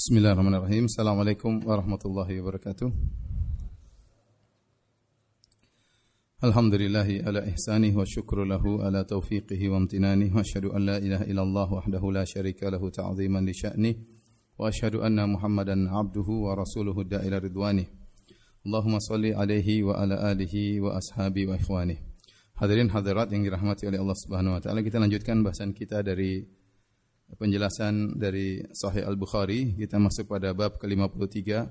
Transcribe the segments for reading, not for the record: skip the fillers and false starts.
Bismillahirrahmanirrahim. Assalamualaikum warahmatullahi wabarakatuh. Alhamdulillahi ala ihsanih wa syukru lahu ala taufiqihi wa amtinanih wa asyhadu an la ilaha illallah wahdahu la syarika lahu ta'ziman li sya'nih wa asyhadu anna Muhammadan abduhu wa rasuluhu da'ila ridwanih. Allahumma salli alaihi wa ala alihi wa ashabi wa ikhwanih. Hadirin hadirat yang dirahmati oleh Allah Subhanahu wa taala, kita lanjutkan bahasan kita dari penjelasan dari Sahih Al-Bukhari. Kita masuk pada bab ke-53,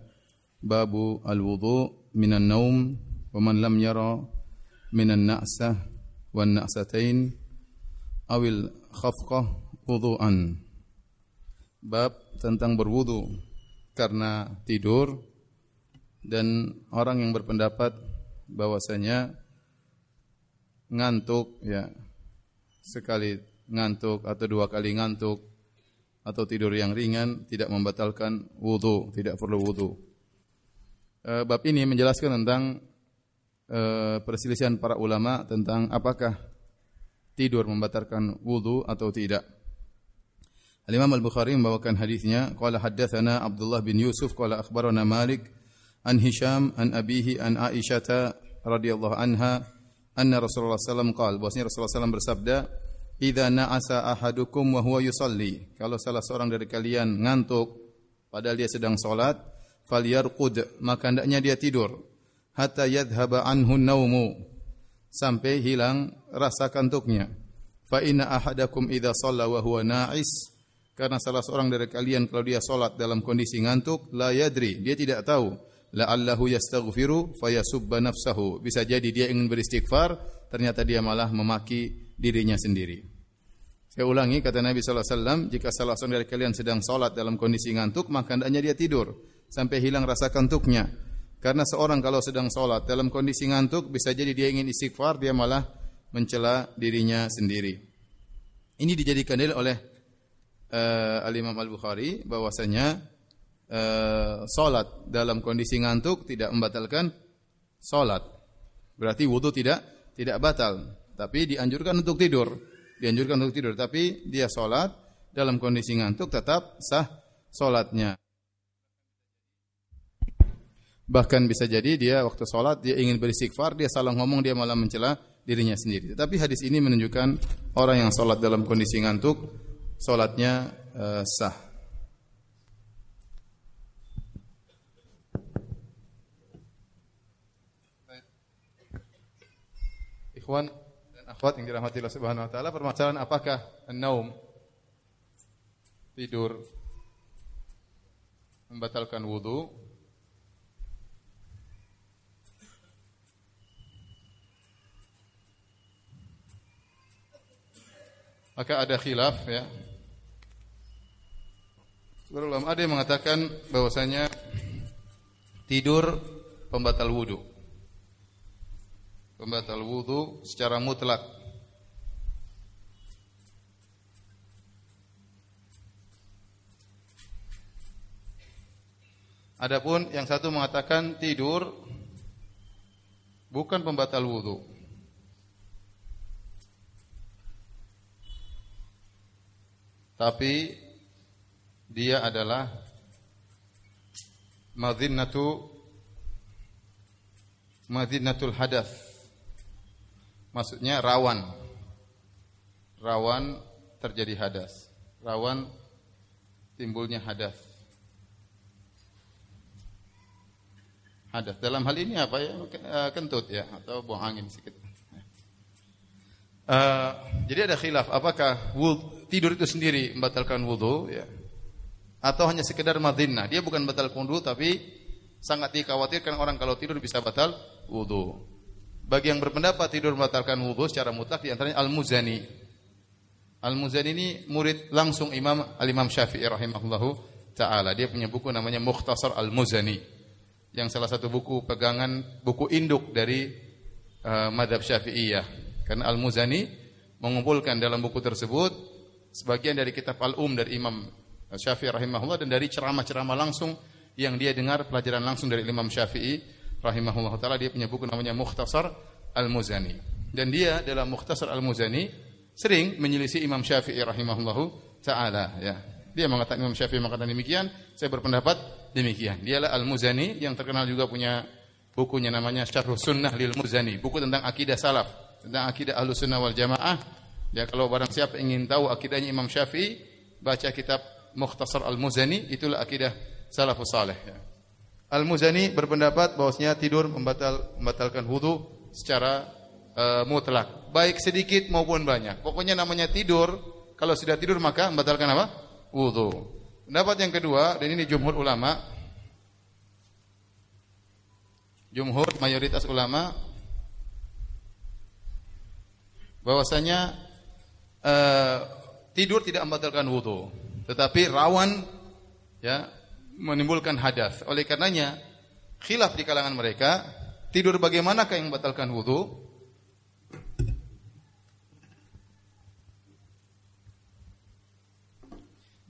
babu al-wudu minan naum wa man lam yara minan na'sah wan na'satain awil khafqah wudu'an. Bab tentang berwudu karena tidur, dan orang yang berpendapat bahwasanya ngantuk, ya, sekali ngantuk atau dua kali ngantuk atau tidur yang ringan tidak membatalkan wudu, tidak perlu wudu. Bab ini menjelaskan tentang perselisihan para ulama tentang apakah tidur membatalkan wudu atau tidak. Al-Imam Al-Bukhari membawakan hadisnya, qala haddatsana Abdullah bin Yusuf qala akhbarana Malik an Hisham an abihi an Aisyah radhiyallahu anha anna Rasulullah sallallahu alaihi wasallam qala, bahwasanya Rasulullah sallallahu alaihi wasallam bersabda, idza na'asa ahadukum wa huwa yusalli, kalau salah seorang dari kalian ngantuk padahal dia sedang salat, falyarqud, maka hendaknya dia tidur, hatta yadhhaba anhu naumu, sampai hilang rasa kantuknya. Fa inna ahadakum idza shalla wa huwa na'is, karena salah seorang dari kalian kalau dia salat dalam kondisi ngantuk, la yadri, dia tidak tahu, la'allahu yastaghfiru fayasubba nafsahu, bisa jadi dia ingin beristighfar ternyata dia malah memaki dirinya sendiri. Saya ulangi, kata Nabi sallallahu alaihi wasallam, jika salah seorang dari kalian sedang salat dalam kondisi ngantuk, maka hendaknya dia tidur sampai hilang rasa kantuknya. Karena seorang kalau sedang salat dalam kondisi ngantuk, bisa jadi dia ingin istighfar, dia malah mencela dirinya sendiri. Ini dijadikan dalil oleh Al-Imam Al-Bukhari bahwasanya salat dalam kondisi ngantuk tidak membatalkan salat. Berarti wudu tidak batal, tapi dianjurkan untuk tidur. Tapi dia salat dalam kondisi ngantuk tetap sah salatnya. Bahkan bisa jadi dia waktu salat dia ingin beristighfar, dia salah ngomong, dia malah mencela dirinya sendiri. Tetapi hadis ini menunjukkan orang yang salat dalam kondisi ngantuk salatnya sah. Ikhwan akhwat yang dirahmati Allah Subhanahu wa taala, permasalahan apakah an-naum, tidur, membatalkan wudu? Maka ada khilaf, ya. Sebelum ada yang mengatakan bahwasanya tidur pembatal wudu. Pembatal wudu secara mutlak. Adapun yang satu mengatakan tidur bukan pembatal wudu. Tapi dia adalah madhinnatul hadath. Maksudnya rawan terjadi hadas, rawan timbulnya hadas. Dalam hal ini apa ya? Kentut, ya, atau buang angin sedikit. Jadi ada khilaf, apakah tidur itu sendiri membatalkan wudu, ya, atau hanya sekedar madhinnah. Dia bukan batal wudu, tapi sangat dikhawatirkan orang kalau tidur bisa batal wudu. Bagi yang berpendapat tidur membatalkan wudu secara mutlak, di antaranya Al-Muzani. Al-Muzani ini murid langsung Al-Imam Syafi'i rahimahullahu taala. Dia punya buku namanya Mukhtasar Al-Muzani, yang salah satu buku pegangan, buku induk dari mazhab Syafi'iyah. Karena Al-Muzani mengumpulkan dalam buku tersebut sebagian dari kitab Al-Um dari Imam Syafi'i rahimahullah, dan dari ceramah-ceramah langsung yang dia dengar, pelajaran langsung dari Imam Syafi'i rahimahullah ta'ala. Dia punya buku namanya Mukhtasar Al-Muzani, dan dia dalam Mukhtasar Al-Muzani sering menyelisih Imam Syafi'i rahimahullah ta'ala, ya. Dia mengatakan, Imam Syafi'i mengatakan demikian, saya berpendapat demikian. Dialah Al-Muzani yang terkenal juga punya bukunya namanya Syarhus Sunnah lil Muzani, buku tentang akidah salaf, tentang akidah Ahlussunnah wal Jamaah. Ya, kalau barang siapa ingin tahu akidahnya Imam Syafi'i, baca kitab Mukhtasar Al-Muzani, itulah akidah salafus saleh ya. Al-Muzani berpendapat bahwasanya tidur membatalkan wudu secara mutlak, baik sedikit maupun banyak. Pokoknya namanya tidur, kalau sudah tidur maka membatalkan apa? Wudu. Pendapat yang kedua, dan ini jumhur ulama, mayoritas ulama, bahwasanya tidur tidak membatalkan wudu, tetapi rawan ya menimbulkan hadas. Oleh karenanya khilaf di kalangan mereka, tidur bagaimanakah yang membatalkan wudu?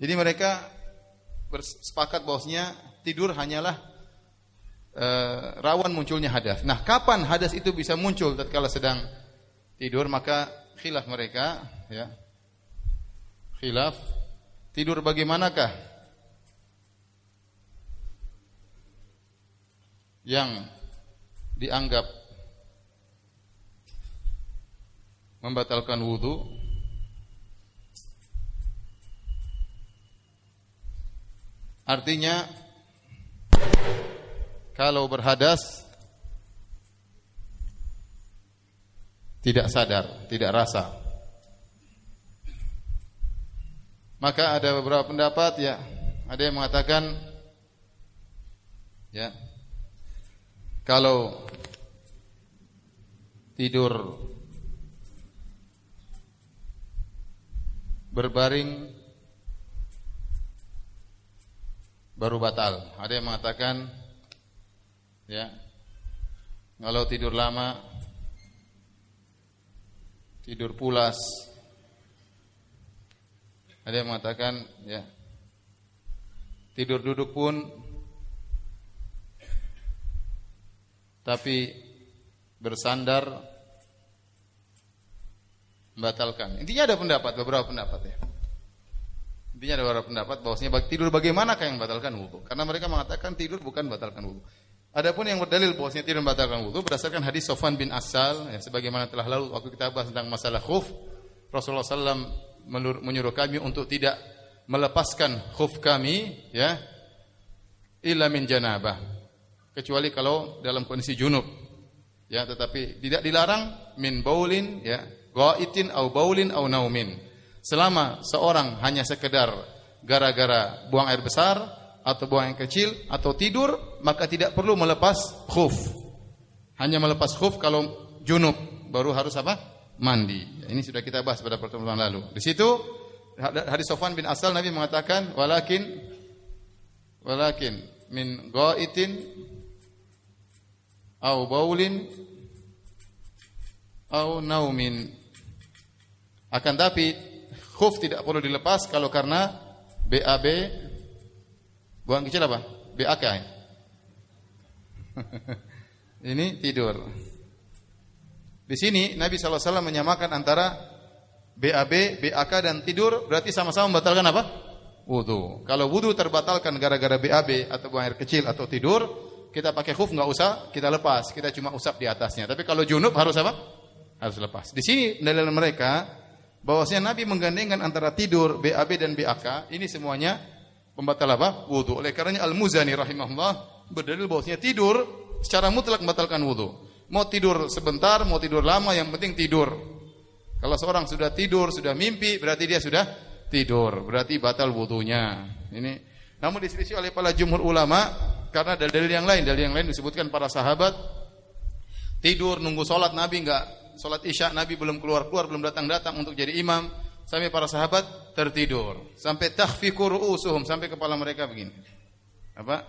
Jadi mereka bersepakat bahwasanya tidur hanyalah rawan munculnya hadas. Nah, kapan hadas itu bisa muncul tatkala sedang tidur? Maka khilaf mereka ya. Khilaf tidur bagaimanakah yang dianggap membatalkan wudu? Artinya kalau berhadas tidak sadar, tidak rasa. Maka ada beberapa pendapat ya, ada yang mengatakan ya, kalau tidur berbaring baru batal. Ada yang mengatakan ya, kalau tidur lama, tidur pulas. Ada yang mengatakan ya, tidur duduk pun tapi bersandar membatalkan. Intinya ada pendapat, beberapa pendapat ya. Intinya ada beberapa pendapat bahwasanya tidur bagaimanakah yang membatalkan wudu? Karena mereka mengatakan tidur bukan membatalkan wudu. Adapun yang berdalil bahwasanya tidur membatalkan wudu berdasarkan hadis Sofwan bin Asal ya, sebagaimana telah lalu waktu kita bahas tentang masalah khuf, Rasulullah SAW menyuruh kami untuk tidak melepaskan khuf kami ya illa min janabah, kecuali kalau dalam kondisi junub ya, tetapi tidak dilarang min baulin ya, ghaitin au baulin au naumin. Selama seorang hanya sekedar gara-gara buang air besar atau buang air kecil atau tidur, maka tidak perlu melepas khuf. Hanya melepas khuf kalau junub, baru harus apa? Mandi. Ini sudah kita bahas pada pertemuan lalu. Di situ hadis Sofwan bin Asal, Nabi mengatakan walakin min ghaitin au baulin au naumin. Akan tapi khuf tidak perlu dilepas kalau karena BAB, buang kecil apa? BAK. Ini tidur. Di sini Nabi SAW menyamakan antara BAB, BAK dan tidur, berarti sama-sama membatalkan apa? Wudu. Kalau wudu terbatalkan gara-gara BAB atau buang air kecil atau tidur, kita pakai khuf enggak usah kita lepas, kita cuma usap di atasnya. Tapi kalau junub harus apa? Harus lepas. Di sini dalil mereka bahwasanya Nabi menggandengkan antara tidur, BAB dan BAK, ini semuanya pembatal apa? Wudu. Oleh karenanya Al-Muzani rahimahullah berdalil bahwasanya tidur secara mutlak membatalkan wudu. Mau tidur sebentar, mau tidur lama, yang penting tidur. Kalau seorang sudah tidur, sudah mimpi, berarti dia sudah tidur, berarti batal wudunya. Ini namun diselisih oleh para jumhur ulama karena dalil yang lain disebutkan para sahabat tidur nunggu salat, Nabi enggak salat Isya, Nabi belum keluar-keluar, belum datang-datang untuk jadi imam, sampai para sahabat tertidur, sampai takhfiqu ru'usuhum, sampai kepala mereka begini. Apa?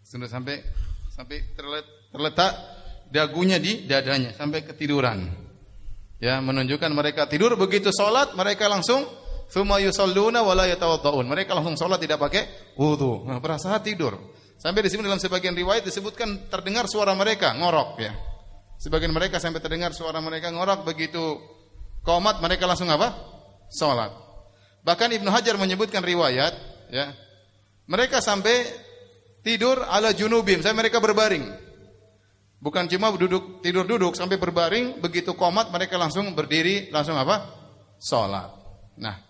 Sudah sampai terletak dagunya di dadanya, sampai ketiduran. Ya, menunjukkan mereka tidur, begitu salat mereka langsung tsumma yusalluna wa la yatawadda'un. Mereka langsung salat tidak pakai wudu. Nah, para sahabat tidur. Sampai di sini dalam sebagian riwayat disebutkan terdengar suara mereka ngorok ya. Sebagian mereka sampai terdengar suara mereka ngorok, begitu qomat mereka langsung apa? Salat. Bahkan Ibnu Hajar menyebutkan riwayat, ya. Mereka sampai tidur ala junubim, sampai mereka berbaring. Bukan cuma tidur duduk sampai berbaring, begitu qomat mereka langsung berdiri, langsung apa? Salat. Nah,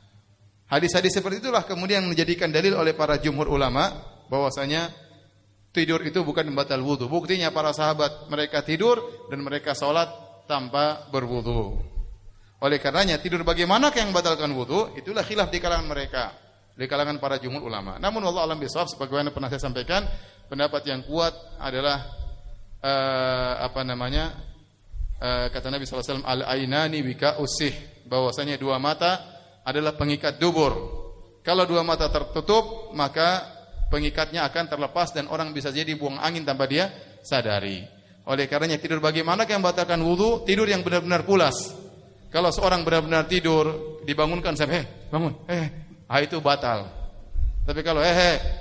hadis-hadis seperti itulah kemudian menjadikan dalil oleh para jumhur ulama bahwasanya tidur itu bukan membatal wudu. Buktinya para sahabat mereka tidur dan mereka salat tanpa berwudu. Oleh karenanya tidur bagaimana yang membatalkan wudu, itulah khilaf di kalangan mereka, di kalangan para jumhur ulama. Namun wallahu a'lam bishawab, sebagaimana pernah saya sampaikan, pendapat yang kuat adalah kata Nabi SAW, al-ainani wika usih, bahwasanya dua mata adalah pengikat dubur. Kalau dua mata tertutup, maka pengikatnya akan terlepas dan orang bisa jadi buang angin tanpa dia sadari. Oleh karenanya tidur bagaimana yang membatalkan wudu? Tidur yang benar-benar pulas. Kalau seorang benar-benar tidur, dibangunkan sampai bangun, itu batal. Tapi kalau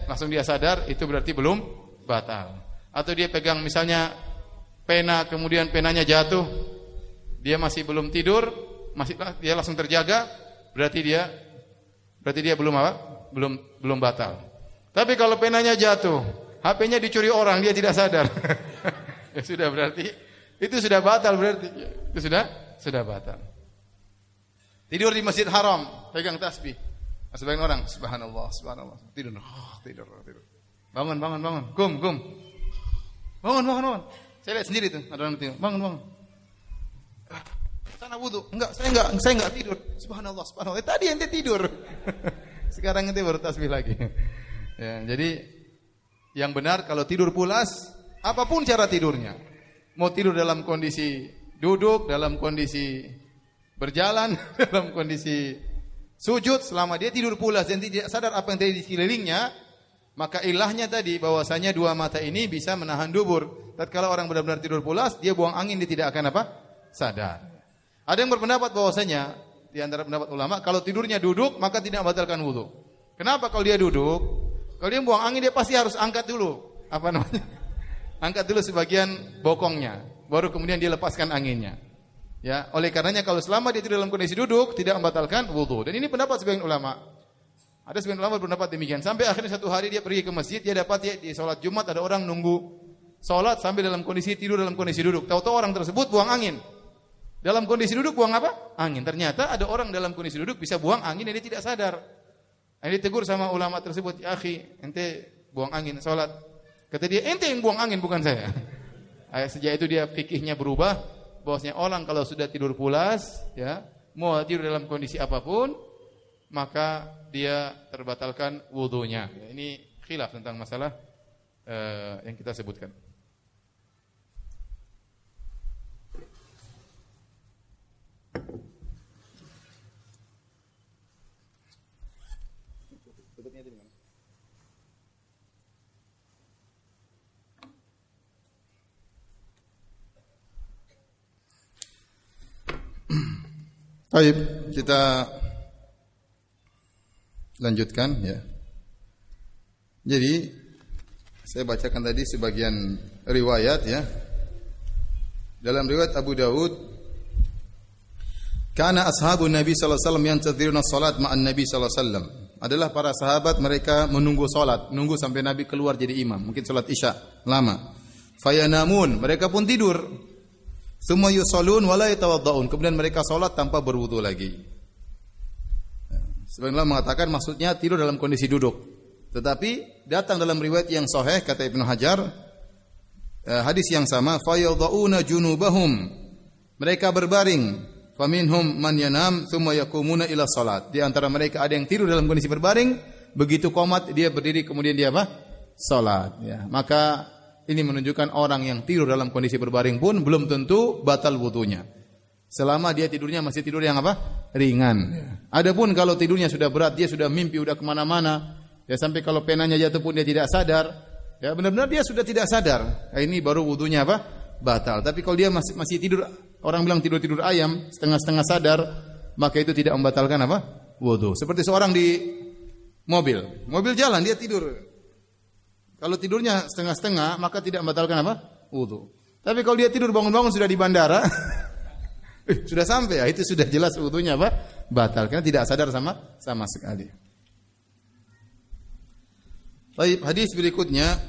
langsung dia sadar, itu berarti belum batal. Atau dia pegang misalnya pena, kemudian penanya jatuh, dia masih belum tidur, dia langsung terjaga, berarti dia belum apa? Belum batal. Tapi kalau penanya jatuh, HP-nya dicuri orang, dia tidak sadar. Ya sudah, berarti itu sudah batal, berarti itu sudah batal. Tidur di Masjid Haram, pegang tasbih. Sebagian orang, subhanallah, tidur. Bangun. Gum. Bangun. Saya lihat sendiri tuh, ada orang tidur. Bangun. Sana wudu. Saya enggak tidur. Subhanallah. Tadi ente tidur. Sekarang ente baru tasbih lagi. Ya, jadi yang benar kalau tidur pulas, apapun cara tidurnya. Mau tidur dalam kondisi duduk, dalam kondisi berjalan, dalam kondisi sujud, selama dia tidur pulas dan tidak sadar apa yang terjadi di sekelilingnya, maka ilahnya tadi bahwasanya dua mata ini bisa menahan dubur. Tatkala orang benar-benar tidur pulas, dia buang angin, dia tidak akan sadar. Ada yang berpendapat bahwasanya di antara pendapat ulama, kalau tidurnya duduk maka tidak membatalkan wudu. Kenapa? Kalau dia duduk, kalau dia buang angin, dia pasti harus angkat dulu. Angkat dulu sebagian bokongnya, baru kemudian dia lepaskan anginnya. Ya, oleh karenanya kalau selama dia tidur dalam kondisi duduk tidak membatalkan wudu. Dan ini pendapat sebagian ulama. Ada sebagian ulama berpendapat demikian. Sampai akhirnya satu hari dia pergi ke masjid, dia dapat di salat Jumat ada orang nunggu salat sambil dalam kondisi tidur dalam kondisi duduk. Tahu-tahu orang tersebut buang angin. Dalam kondisi duduk buang apa? Angin. Ternyata ada orang dalam kondisi duduk bisa buang angin dan dia tidak sadar. Dia ditegur sama ulama tersebut, "Ya akhi, ente buang angin salat." Kata dia, "Ente yang buang angin bukan saya." Sejak itu dia fikihnya berubah, bahwasanya orang kalau sudah tidur pulas, ya, mau tidur dalam kondisi apapun, maka dia terbatalkan wudunya. Ya, ini khilaf tentang masalah yang kita sebutkan. Baik, kita lanjutkan ya. Jadi saya bacakan tadi sebagian riwayat ya. Dalam riwayat Abu Daud, kana ashabun Nabi sallallahu alaihi wasallam yantaziruna salat ma'an Nabi sallallahu alaihi wasallam. Adalah para sahabat mereka menunggu salat, nunggu sampai Nabi keluar jadi imam, mungkin salat Isya lama. Fayanamun, mereka pun tidur. Summa yusallun wa la yatawadda'un. Kemudian mereka salat tanpa berwudu lagi. Sebenarnya mengatakan maksudnya tidur dalam kondisi duduk. Tetapi datang dalam riwayat yang sahih kata Ibnu Hajar, hadis yang sama, fayadhauna junubahum. Mereka berbaring, faminhum man yanam thumma yaqumuna ila salat. Di antara mereka ada yang tidur dalam kondisi berbaring, begitu qomat dia berdiri kemudian dia salat ya. Maka ini menunjukkan orang yang tidur dalam kondisi berbaring pun belum tentu batal wudunya. Selama dia tidurnya masih tidur yang ringan. Adapun kalau tidurnya sudah berat, dia sudah mimpi, sudah kemana-mana, ya sampai kalau penanya jatuh pun dia tidak sadar, ya benar-benar dia sudah tidak sadar. Ini baru wudunya batal. Tapi kalau dia masih tidur, orang bilang tidur ayam, setengah-setengah sadar, maka itu tidak membatalkan wudu. Seperti seorang di mobil jalan dia tidur. Kalau tidurnya setengah-setengah, maka tidak membatalkan wudu. Tapi kalau dia tidur bangun-bangun sudah di bandara, Sudah sampai ya, itu sudah jelas wudunya apa? Batal karena tidak sadar sama sekali. Baik, hadis berikutnya.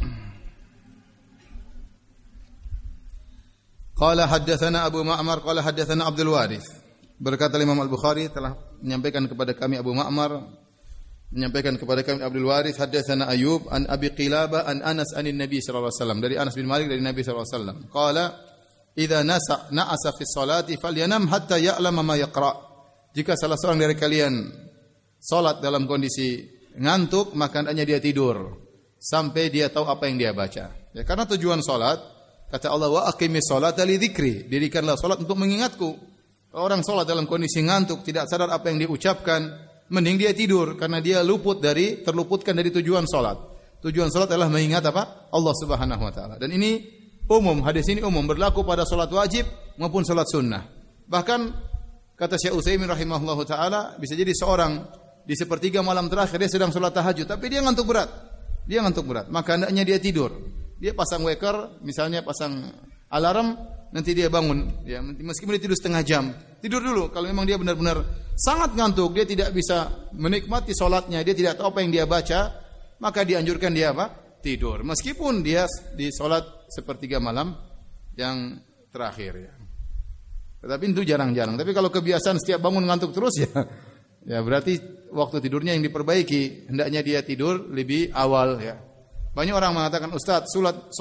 Qala haddatsana Abu Ma'mar qala haddatsana Abdul Warits. Berkata Imam Al-Bukhari telah menyampaikan kepada kami Abu Ma'mar menyampaikan kepada kami Abdul Warits haddatsana Ayyub an Abi Qilabah an Anas anin Nabi sallallahu alaihi wasallam dari Anas bin Malik dari Nabi sallallahu alaihi wasallam. Qala idza na'asa fi sholati falyanam hatta ya'lama ma yaqra. Jika salah seorang dari kalian salat dalam kondisi ngantuk maka hendaknya dia tidur sampai dia tahu apa yang dia baca. Ya, karena tujuan salat kata Allah wa aqimis sholata li dzikri, dirikanlah salat untuk mengingatku. Orang salat dalam kondisi ngantuk, tidak sadar apa yang dia ucapkan, mending dia tidur karena dia terluputkan dari tujuan salat. Tujuan salat adalah mengingat apa? Allah Subhanahu wa taala. Dan ini umum, hadis ini umum berlaku pada salat wajib maupun salat sunnah. Bahkan kata Syekh Utsaimin rahimahullahu taala, bisa jadi seorang di sepertiga malam terakhir dia sedang salat tahajud tapi dia ngantuk berat. Maka hendaknya dia tidur. Dia pasang waker, misalnya pasang alarm, nanti dia bangun. Ya, meskipun dia tidur setengah jam, tidur dulu. Kalau memang dia benar-benar sangat ngantuk, dia tidak bisa menikmati solatnya, dia tidak tahu apa yang dia baca, maka dianjurkan dia apa? Tidur. Meskipun dia di solat sepertiga malam yang terakhir. Ya. Tetapi itu jarang-jarang. Tapi kalau kebiasaan setiap bangun ngantuk terus ya berarti waktu tidurnya yang diperbaiki. Hendaknya dia tidur lebih awal ya. Banyak orang mengatakan, Ustaz,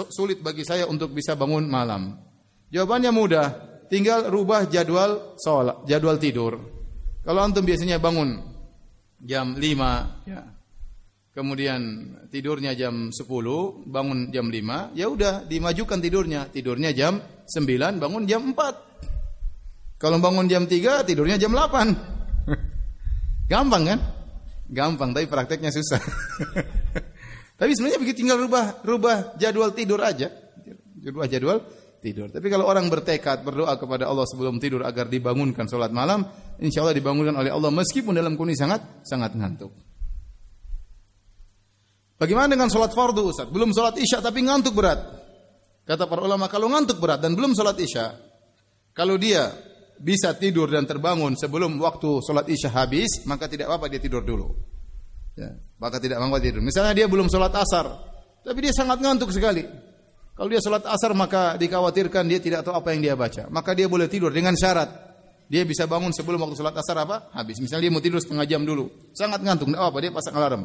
sulit bagi saya untuk bisa bangun malam. Jawabannya mudah, tinggal rubah jadwal tidur. Kalau antum biasanya bangun jam 5, ya, kemudian tidurnya jam 10, bangun jam 5, ya udah dimajukan tidurnya jam 9, bangun jam 4. Kalau bangun jam 3, tidurnya jam 8. Gampang kan? Gampang, tapi prakteknya susah. Tapi sebenarnya begitu, tinggal rubah jadwal tidur aja. Rubah jadwal tidur. Tapi kalau orang bertekad berdoa kepada Allah sebelum tidur agar dibangunkan salat malam, insyaallah dibangunkan oleh Allah meskipun dalam kondisi sangat ngantuk. Bagaimana dengan salat fardu, Ustaz? Belum salat Isya tapi ngantuk berat. Kata para ulama, kalau ngantuk berat dan belum salat Isya, kalau dia bisa tidur dan terbangun sebelum waktu salat Isya habis, maka tidak apa-apa dia tidur dulu. Ya, maka tidak mengapa tidur. Misalnya dia belum sholat asar, tapi dia sangat ngantuk sekali. Kalau dia sholat asar maka dikhawatirkan dia tidak tahu apa yang dia baca. Maka dia boleh tidur dengan syarat dia bisa bangun sebelum waktu sholat asar apa? Habis. Misalnya dia mau tidur setengah jam dulu, sangat ngantuk, tidak apa, dia pasang alarm.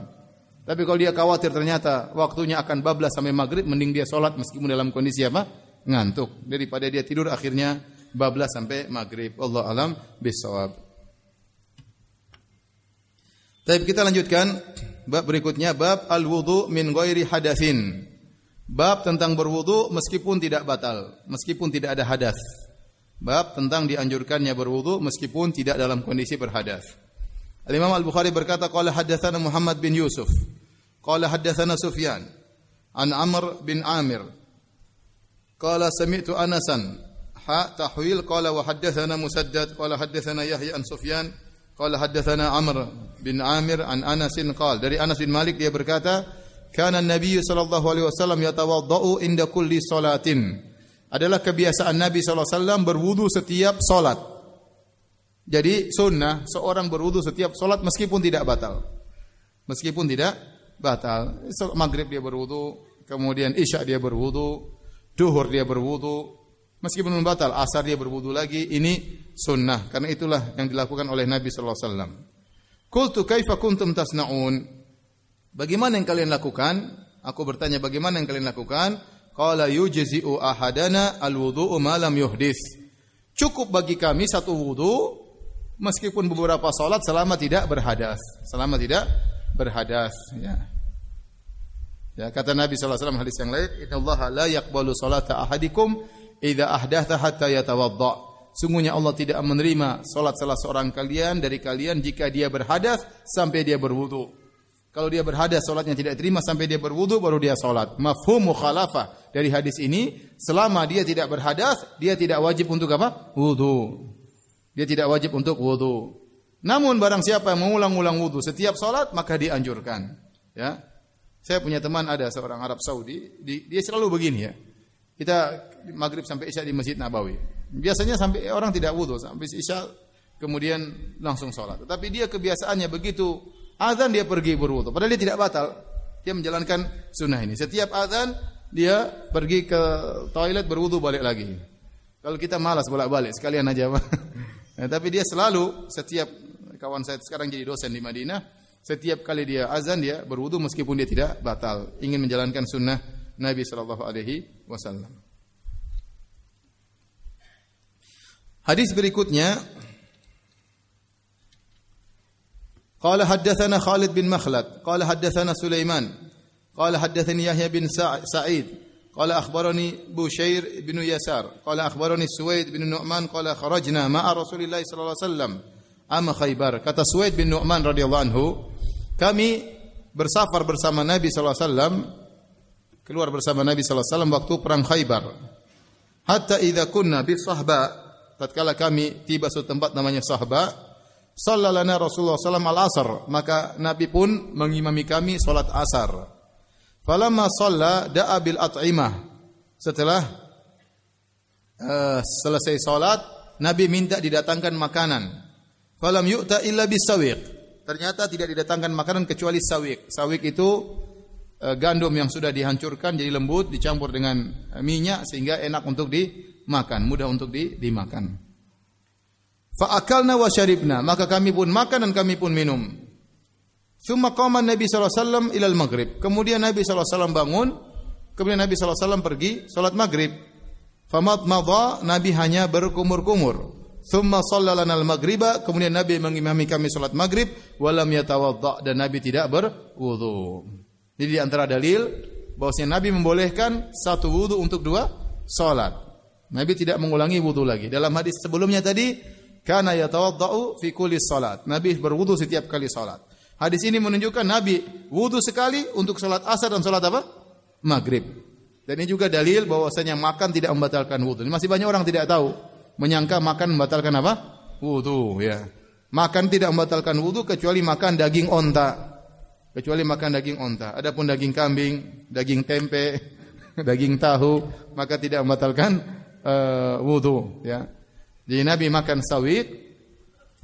Tapi kalau dia khawatir ternyata waktunya akan bablas sampai maghrib, mending dia sholat meskipun dalam kondisi apa? Ngantuk. Daripada dia tidur akhirnya bablas sampai maghrib. Allah alam bisawab. Baik, kita lanjutkan bab berikutnya, bab al-wudu min ghairi hadatsin. Bab tentang berwudu meskipun tidak batal, meskipun tidak ada hadas. Bab tentang dianjurkannya berwudu meskipun tidak dalam kondisi berhadas. Al-Imam Al-Bukhari berkata, qala haddatsana Muhammad bin Yusuf, qala haddatsana Sufyan an Amr bin Amir, qala sami'tu Anasan tahwil, qala wa haddatsana Musaddad, qala haddatsana Yahya an Sufyan, qala haddatsana Amr bin Amir an Anasin qala, dari Anas bin Malik dia berkata, kana Nabi sallallahu alaihi wasallam yatawaddau inda kulli salatin. Adalah kebiasaan Nabi sallallahu alaihi wasallam berwudu setiap salat. Jadi sunnah seorang berwudu setiap salat meskipun tidak batal. Meskipun tidak batal. Maghrib dia berwudu, kemudian Isya dia berwudu, Duhur dia berwudu, meskipun batal, asar dia berwudu lagi. Ini sunnah, karena itulah yang dilakukan oleh Nabi sallallahu alaihi wasallam. Qultu kaifa kuntum tasnaun? Bagaimana yang kalian lakukan? Aku bertanya, bagaimana yang kalian lakukan? Qala yujzi'u ahadana alwudu'u ma lam yuhdits. Cukup bagi kami satu wudu meskipun beberapa salat selama tidak berhadas. Selama tidak berhadas, ya. Ya, kata Nabi sallallahu alaihi wasallam hadis yang lain, innallaha la yaqbalu salata ahadikum idza ahdatha hatta yatawadda. Sungguhnya Allah tidak menerima salat salah seorang kalian dari kalian jika dia berhadas sampai dia berwudu. Kalau dia berhadas salatnya tidak terima sampai dia berwudu baru dia salat. Mafhum mukhalafah dari hadis ini, selama dia tidak berhadas, dia tidak wajib untuk apa? Wudu. Dia tidak wajib untuk wudu. Namun barang siapa yang mengulang-ulang wudu setiap salat maka dianjurkan, ya. Saya punya teman ada seorang Arab Saudi, dia selalu begini ya. Kita maghrib sampai Isya di Masjid Nabawi. Biasanya sampai orang tidak wudu, sampai isya kemudian langsung sholat. Tetapi dia kebiasaannya begitu azan dia pergi berwudu. Padahal dia tidak batal. Dia menjalankan sunnah ini. Setiap azan dia pergi ke toilet berwudu balik lagi. Kalau kita malas bolak-balik sekalian aja. Tapi dia selalu, setiap kawan saya sekarang jadi dosen di Madinah, setiap kali dia azan dia berwudu meskipun dia tidak batal, ingin menjalankan sunnah Nabi sallallahu alaihi wasallam. Hadis berikutnya, qala haddatsana Khalid bin Makhlad, qala haddatsana Sulaiman, qala haddatsani Yahya bin Sa'id, qala akhbarani Bushair bin Yasar, qala akhbarani Suwaid bin Nu'man, qala kharajna ma'a Rasulillah sallallahu alaihi wasallam ama Khaybar. Kata Suwaid bin Nu'man radhiyallahu anhu, kami bersafar bersama Nabi sallallahu alaihi wasallam, keluar bersama Nabi sallallahu alaihi wasallam waktu perang Khaybar. Hatta idza kunna bi Sahba, tatkala kami tiba suatu tempat namanya Sahba, sallalana Rasulullah sallallahu alaihi wasallam al-asr, maka Nabi pun mengimami kami salat asar. Falamma shalla da'a bil at'imah. Setelah selesai salat, Nabi minta didatangkan makanan. Falam yu'ta illa bisawiq. Ternyata tidak didatangkan makanan kecuali sawiq. Sawiq itu gandum yang sudah dihancurkan jadi lembut, dicampur dengan minyak sehingga enak untuk dimakan, mudah untuk dimakan. Fa akalna wa syaribna, maka kami pun makan dan kami pun minum. Tsumma qama Nabi sallallahu alaihi wasallam ila al-maghrib. Kemudian Nabi sallallahu alaihi wasallam bangun, kemudian Nabi sallallahu alaihi wasallam pergi salat maghrib. Famadmadha, Nabi hanya berkumur-kumur. Tsumma shallana al-maghriba, kemudian Nabi mengimami kami salat maghrib, walam yatawadda, dan Nabi tidak berwudu. Jadi di antara dalil bahwasanya Nabi membolehkan satu wudu untuk dua salat. Nabi tidak mengulangi wudu lagi. Dalam hadis sebelumnya tadi, kana yatawaddau fi kulli salat. Nabi berwudu setiap kali salat. Hadis ini menunjukkan Nabi wudu sekali untuk salat asar dan salat apa? Maghrib. Dan ini juga dalil bahwasanya makan tidak membatalkan wudu. Masih banyak orang tidak tahu, menyangka makan membatalkan apa? Wudu, ya. Makan tidak membatalkan wudu kecuali makan daging onta. Kecuali makan daging onta. Adapun daging kambing, daging tempe, daging tahu, maka tidak membatalkan wudu, ya. Jadi Nabi makan sawiq,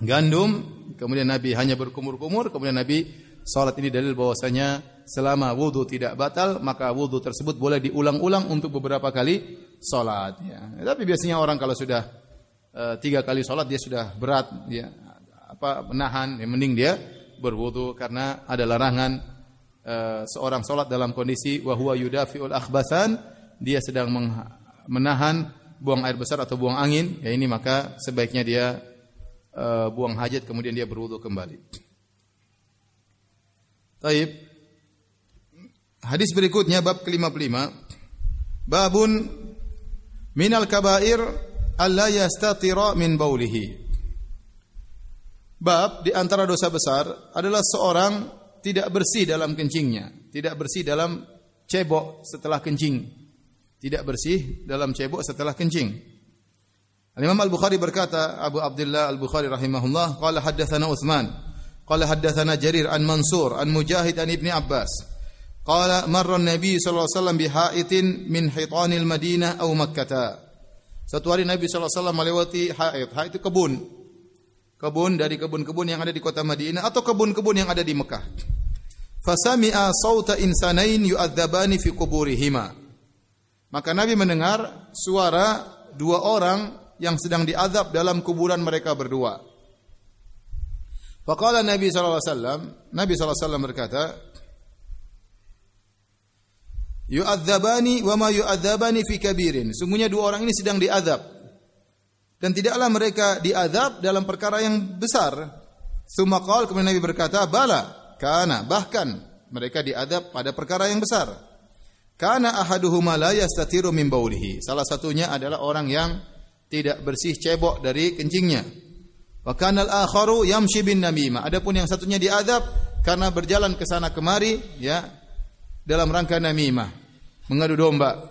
gandum, kemudian Nabi hanya berkumur-kumur, kemudian Nabi salat. Ini dalil bahwasanya selama wudu tidak batal, maka wudu tersebut boleh diulang-ulang untuk beberapa kali salat, ya. Tapi biasanya orang kalau sudah 3 kali salat dia sudah berat, ya, menahan, ya, mending dia berwudu karena ada larangan seorang salat dalam kondisi wa huwa yudafiul akhbasan, dia sedang menahan buang air besar atau buang angin, ya, ini maka sebaiknya dia buang hajat kemudian dia berwudu kembali. Baik. Hadis berikutnya bab ke-55. Babun minal kabair alla yastatira min baulihi. Bab di antara dosa besar adalah seorang tidak bersih dalam kencingnya, tidak bersih dalam cebok setelah kencing. Tidak bersih dalam cebok setelah kencing. Al-Imam Al-Bukhari berkata, Abu Abdullah Al-Bukhari rahimahullah, qala haddatsana Utsman, qala haddatsana Jarir an Mansur an Mujahid an Ibni Abbas, qala marra an-nabi sallallahu alaihi wasallam bihaitin min hitanil Madinah aw Makkah. Suatu hari Nabi sallallahu alaihi wasallam melewati haid. Haid itu kebun dari kebun-kebun yang ada di kota Madinah atau kebun-kebun yang ada di Mekah. Fasami'a sauta insanain yu'adzabani fi quburihima. Maka Nabi mendengar suara 2 orang yang sedang diazab dalam kuburan mereka berdua. Faqala Nabi sallallahu alaihi wasallam berkata, yu'adzabani wa ma yu'adzabani fi kabirin. Sungguhnya 2 orang ini sedang diazab. Dan tidaklah mereka diazab dalam perkara yang besar. Tsumma qala, kemudian Nabi berkata, bala, kana, bahkan mereka diazab pada perkara yang besar. Kana ahaduhuma la yastatiru min baulihi. Salah satunya adalah orang yang tidak bersih cebok dari kencingnya. Wa kana al-akharu yamshi bin namimah. Adapun yang satunya diazab karena berjalan ke sana kemari, ya, dalam rangka namimah, mengadu domba.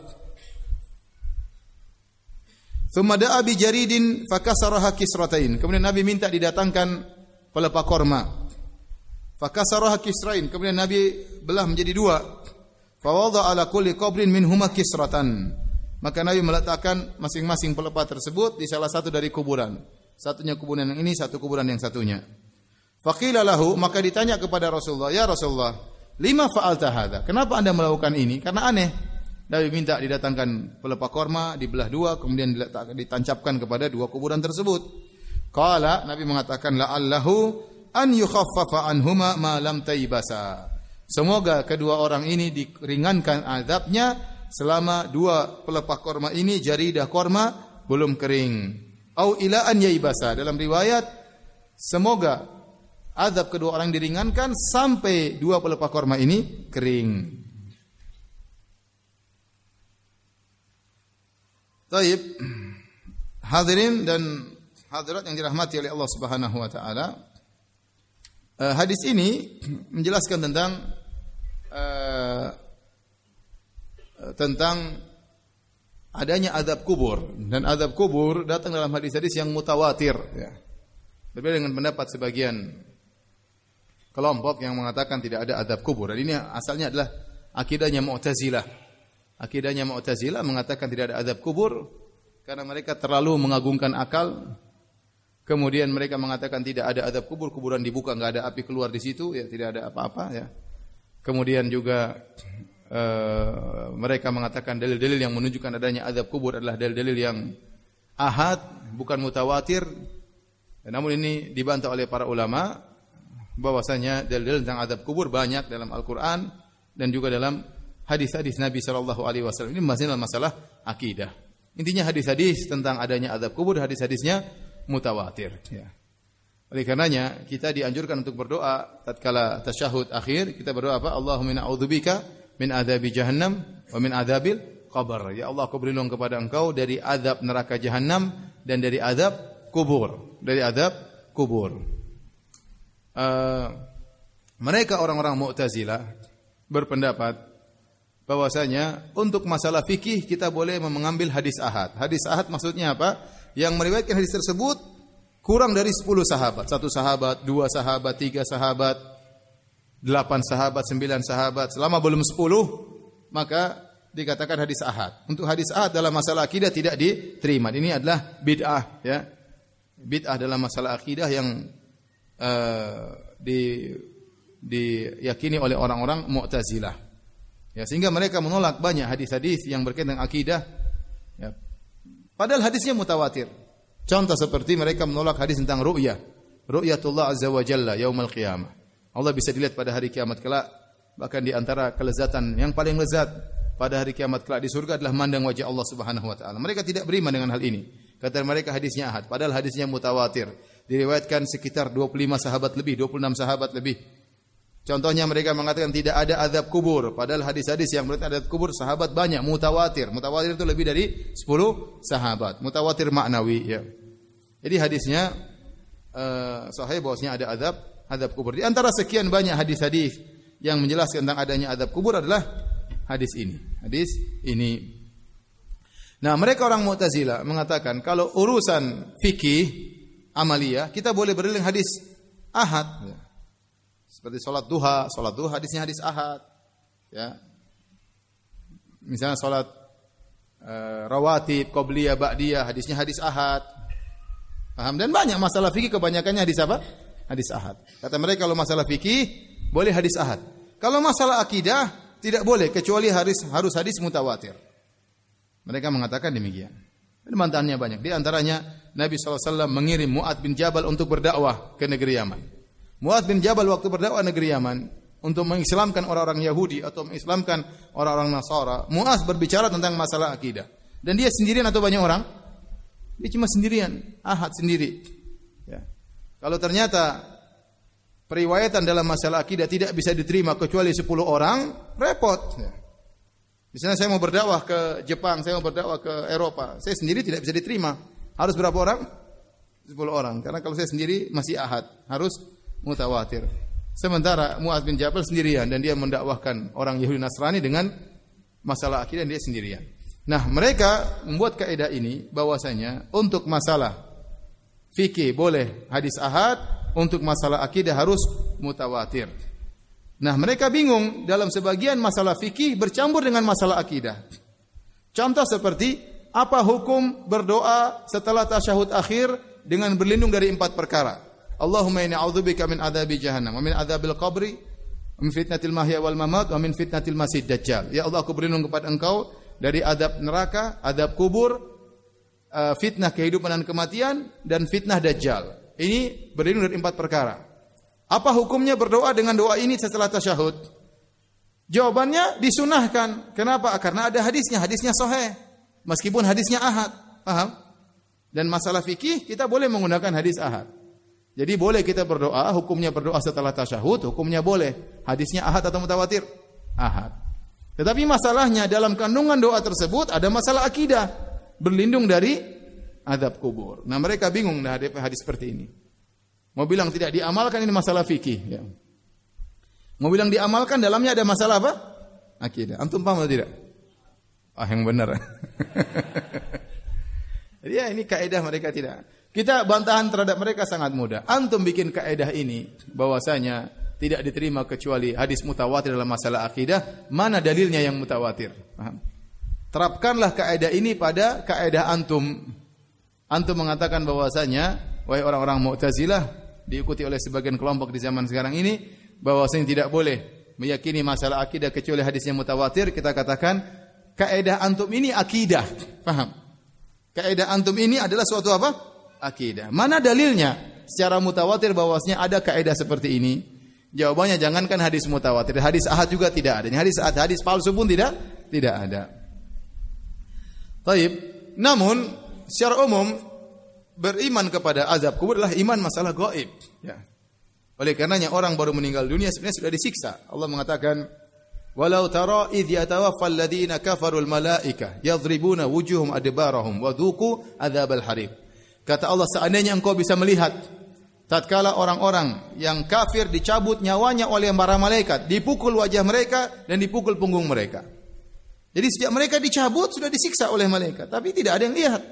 Tsumma da'a bi jaridin fakasaraha kisratain. Kemudian Nabi minta didatangkan pelepah korma. Fakasaraha kisrain. Kemudian Nabi belah menjadi 2. Fa wada ala kulli qabrin minhuma kisratan. maka Nabi meletakkan masing-masing pelepah tersebut di salah satu dari kuburan. Satunya kuburan yang ini, satu kuburan yang satunya. Faqila lahu, maka ditanya kepada Rasulullah, "Ya Rasulullah, lima fa'alta hadza?" Kenapa Anda melakukan ini? Karena aneh. Nabi minta didatangkan pelepah korma, dibelah dua, kemudian ditancapkan kepada dua kuburan tersebut. Qala, Nabi mengatakan, "La'allahu an yukhaffafa anhuma ma lam taybasa." Semoga kedua orang ini diringankan azabnya selama dua pelepah korma ini, jaridah korma, belum kering. Au ila an yaibasa. Dalam riwayat, semoga azab kedua orang diringankan sampai dua pelepah korma ini kering. Taib, hadirin dan hadirat yang dirahmati oleh Allah Subhanahu wa taala. Hadis ini menjelaskan tentang adanya azab kubur, dan azab kubur datang dalam hadis-hadis yang mutawatir, ya. Berbeda dengan pendapat sebagian kelompok yang mengatakan tidak ada azab kubur. Dan ini asalnya adalah akidahnya Mu'tazilah. Akidahnya Mu'tazilah mengatakan tidak ada azab kubur karena mereka terlalu mengagungkan akal. Kemudian mereka mengatakan tidak ada azab kubur, kuburan dibuka enggak ada api keluar di situ, ya tidak ada apa-apa, ya. Kemudian juga mereka mengatakan dalil-dalil yang menunjukkan adanya azab kubur adalah dalil-dalil yang ahad, bukan mutawatir. Namun ini dibantah oleh para ulama bahwasanya dalil-dalil tentang azab kubur banyak dalam Al-Qur'an dan juga dalam hadis-hadis Nabi sallallahu alaihi wasallam. Ini masalah akidah. Intinya hadis-hadis tentang adanya azab kubur, hadis-hadisnya mutawatir, ya. Oleh karenanya kita dianjurkan untuk berdoa tatkala tasyahud akhir, kita berdoa apa? Allahumma na'udzubika min adzabi jahannam wa min adzabil qabr. Ya Allah, aku berlindung kepada Engkau dari azab neraka jahanam dan dari azab kubur, dari azab kubur. Mereka orang-orang Mu'tazilah berpendapat bahwasanya untuk masalah fikih kita boleh mengambil hadis ahad. Hadis ahad maksudnya apa? Yang meriwayatkan hadis tersebut kurang dari 10 sahabat. 1 sahabat, 2 sahabat, 3 sahabat, 8 sahabat, 9 sahabat. Selama belum 10, maka dikatakan hadis ahad. Untuk hadis ahad dalam masalah akidah tidak diterima. Ini adalah bid'ah, ya. Bid'ah dalam masalah akidah yang diyakini oleh orang-orang Mu'tazilah. Ya, sehingga mereka menolak banyak hadis-hadis yang berkaitan dengan akidah, ya. Padahal hadisnya mutawatir. Contoh seperti mereka menolak hadis tentang ru'yah. Ru'yatullah azza wa jalla yaumal qiyamah. Allah bisa dilihat pada hari kiamat kelak. Bahkan di antara kelezatan yang paling lezat pada hari kiamat kelak di surga adalah memandang wajah Allah Subhanahu wa taala. Mereka tidak beriman dengan hal ini. Kata mereka hadisnya ahad, padahal hadisnya mutawatir. Diriwayatkan sekitar 25 sahabat lebih, 26 sahabat lebih. Contohnya mereka mengatakan tidak ada azab kubur, padahal hadis-hadis yang berkaitan azab kubur sahabat banyak, mutawatir. Mutawatir itu lebih dari 10 sahabat. Mutawatir maknawi, ya. Jadi hadisnya sahih bahwasanya ada azab kubur. Di antara sekian banyak hadis-hadis yang menjelaskan tentang adanya azab kubur adalah hadis ini. Hadis ini. Nah, mereka orang Mu'tazilah mengatakan kalau urusan fikih amaliyah kita boleh berdalil hadis ahad, ya. Seperti salat duha hadisnya hadis ahad, ya. Misalnya salat rawatib, qabliyah, ba'diyah, hadisnya hadis ahad. Paham? Dan banyak masalah fikih kebanyakannya hadis apa? Hadis ahad. Kata mereka kalau masalah fikih boleh hadis ahad. Kalau masalah akidah tidak boleh kecuali harus hadis mutawatir. Mereka mengatakan demikian. Dan bantahannya banyak. Di antaranya Nabi SAW mengirim Mu'adz bin Jabal untuk berdakwah ke negeri Yaman. Mu'adz bin Jabal waktu berdakwah negeri Yaman untuk mengislamkan orang-orang Yahudi atau mengislamkan orang-orang Nasara, Mu'adz berbicara tentang masalah akidah. Dan dia sendirian atau banyak orang? Dia cuma sendirian, ahad sendiri. Ya. Kalau ternyata periwayatan dalam masalah akidah tidak bisa diterima kecuali 10 orang, repot. Ya. Misalnya saya mau berdakwah ke Jepang, saya mau berdakwah ke Eropa, saya sendiri tidak bisa diterima. Harus berapa orang? 10 orang. Karena kalau saya sendiri masih ahad, harus mutawatir. Sementara Mu'adz bin Jabal sendirian dan dia mendakwahkan orang Yahudi Nasrani dengan masalah akidah dia sendirian. Nah, mereka membuat kaidah ini bahwasanya untuk masalah fikih boleh hadis ahad, untuk masalah akidah harus mutawatir. Nah, mereka bingung dalam sebagian masalah fikih bercampur dengan masalah akidah. Contoh seperti apa hukum berdoa setelah tasyahud akhir dengan berlindung dari 4 perkara. Allahumma inni a'udzubika min adzabi jahannam wa min adzabil qabri wa min fitnatil mahya wal mamat wa min fitnatil masiihid dajjal. Ya Allah, aku berlindung kepada Engkau dari azab neraka, azab kubur, fitnah kehidupan dan kematian, dan fitnah dajjal. Ini berlindung dari 4 perkara. Apa hukumnya berdoa dengan doa ini setelah tasyahud? Jawabannya disunahkan. Kenapa? Karena ada hadisnya sahih. Meskipun hadisnya ahad, paham? Dan masalah fikih kita boleh menggunakan hadis ahad. Jadi boleh kita berdoa, hukumnya berdoa setelah tasyahud, hukumnya boleh. Hadisnya ahad atau mutawatir? Ahad. Tetapi masalahnya dalam kandungan doa tersebut ada masalah akidah, berlindung dari azab kubur. Nah, mereka bingung dah hadis seperti ini. Mau bilang tidak diamalkan, ini masalah fikih, ya. Mau bilang diamalkan, dalamnya ada masalah apa? Akidah. Antum paham atau tidak? Yang benar. Ya, ini kaidah mereka tidak. Kita bantahan terhadap mereka sangat mudah. Antum bikin kaidah ini bahwasanya tidak diterima kecuali hadis mutawatir dalam masalah akidah, mana dalilnya yang mutawatir? Paham? Terapkanlah kaidah ini pada kaidah antum. Antum mengatakan bahwasanya wahai orang-orang Mu'tazilah, diikuti oleh sebagian kelompok di zaman sekarang ini, bahwasanya tidak boleh meyakini masalah akidah kecuali hadisnya mutawatir. Kita katakan kaidah antum ini akidah. Paham? Kaidah antum ini adalah suatu apa? Akidah. Mana dalilnya secara mutawatir bahwasanya ada kaidah seperti ini? Jawabannya jangankan hadis mutawatir, hadis ahad juga tidak ada. Hadis palsu pun tidak ada. Baik. Namun secara umum beriman kepada azab kubur adalah iman masalah gaib, ya. Oleh karenanya orang baru meninggal dunia sebenarnya sudah disiksa. Allah mengatakan, "Walau tara idh yatawaffal ladzina kafarul malaika yadribuna wujuhum adbarahum wa dhuqu adzabal harib." Kata Allah, seandainya engkau bisa melihat tatkala orang-orang yang kafir dicabut nyawanya oleh para malaikat, dipukul wajah mereka dan dipukul punggung mereka. Jadi sejak mereka dicabut sudah disiksa oleh malaikat, tapi tidak ada yang lihat.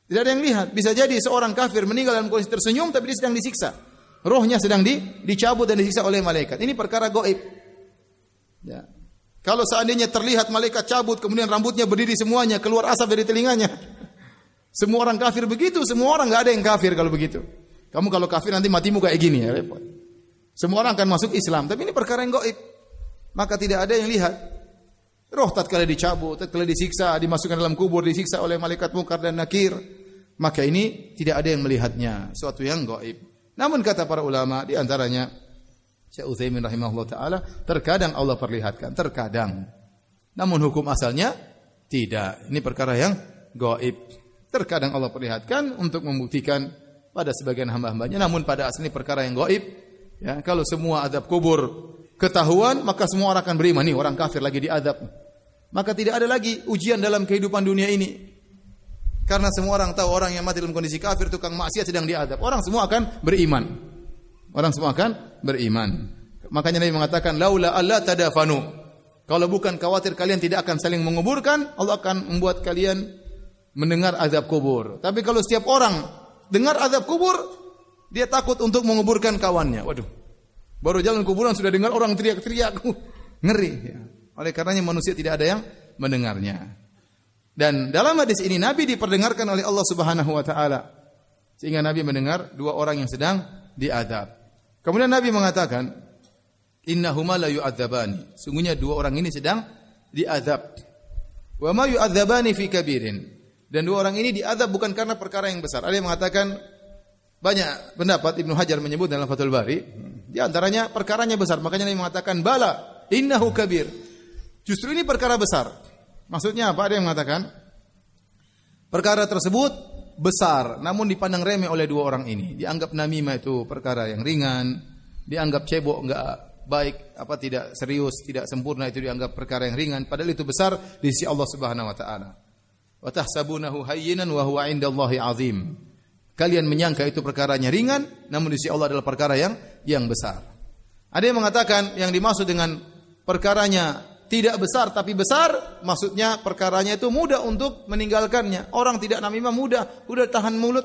Tidak ada yang lihat. Bisa jadi seorang kafir meninggal dalam kondisi tersenyum tapi dia sedang disiksa. Rohnya sedang dicabut dan disiksa oleh malaikat. Ini perkara gaib. Ya. Kalau seandainya terlihat malaikat cabut kemudian rambutnya berdiri semuanya, keluar asap dari telinganya. Semua orang kafir begitu, semua orang enggak ada yang kafir kalau begitu. Kamu kalau kafir nanti matimu kayak gini, ya repot. Semua orang akan masuk Islam, tapi ini perkara yang gaib. Maka tidak ada yang lihat. Roh tatkala dicabut, tatkala disiksa, dimasukkan dalam kubur, disiksa oleh malaikat Munkar dan Nakir, maka ini tidak ada yang melihatnya, suatu yang gaib. Namun kata para ulama, di antaranya Syekh Utsaimin rahimahullah taala, terkadang Allah perlihatkan, terkadang. Namun hukum asalnya tidak. Ini perkara yang gaib. Terkadang Allah perlihatkan untuk membuktikan pada sebagian hamba-hambanya, namun pada aslinya perkara yang gaib. Ya, kalau semua azab kubur ketahuan, maka semua orang akan beriman. Nih orang kafir lagi diazab. Maka tidak ada lagi ujian dalam kehidupan dunia ini. Karena semua orang tahu orang yang mati dalam kondisi kafir, tukang maksiat sedang diazab. Orang semua akan beriman. Orang semua akan beriman. Makanya Nabi mengatakan, laula alla tadafanu. Kalau bukan khawatir kalian tidak akan saling menguburkan, Allah akan membuat kalian mendengar azab kubur. Tapi kalau setiap orang dengar azab kubur, dia takut untuk menguburkan kawannya. Waduh. Baru jalan kuburan sudah dengar orang teriak-teriak. Ngeri. Ya. Oleh karenanya manusia tidak ada yang mendengarnya. Dan dalam hadis ini Nabi diperdengarkan oleh Allah Subhanahu wa taala. Sehingga Nabi mendengar dua orang yang sedang diazab. Kemudian Nabi mengatakan, "Innahuma la yu'adzabani." Sungguhnya dua orang ini sedang diazab. Wa ma yu'adzabani fi kabirin. Dan dua orang ini diazab bukan karena perkara yang besar. Ada yang mengatakan banyak pendapat, Ibnu Hajar menyebut dalam Fathul Bari, di antaranya perkaranya besar. Makanya Nabi mengatakan, "Bala, innahu kabir." Justru ini perkara besar. Maksudnya apa? Ada yang mengatakan perkara tersebut besar, namun dipandang remeh oleh dua orang ini. Dianggap namimah itu perkara yang ringan, dianggap cebok enggak baik, apa tidak serius, tidak sempurna, itu dianggap perkara yang ringan, padahal itu besar di sisi Allah Subhanahu wa taala. Wa tahsabunahu hayyinan wa huwa 'indallahi 'azim. Kalian menyangka itu perkaranya ringan, namun di sisi Allah adalah perkara yang besar. Ada yang mengatakan yang dimaksud dengan perkaranya tidak besar tapi besar, maksudnya perkaranya itu mudah untuk meninggalkannya. Orang tidak namimah mudah, udah tahan mulut,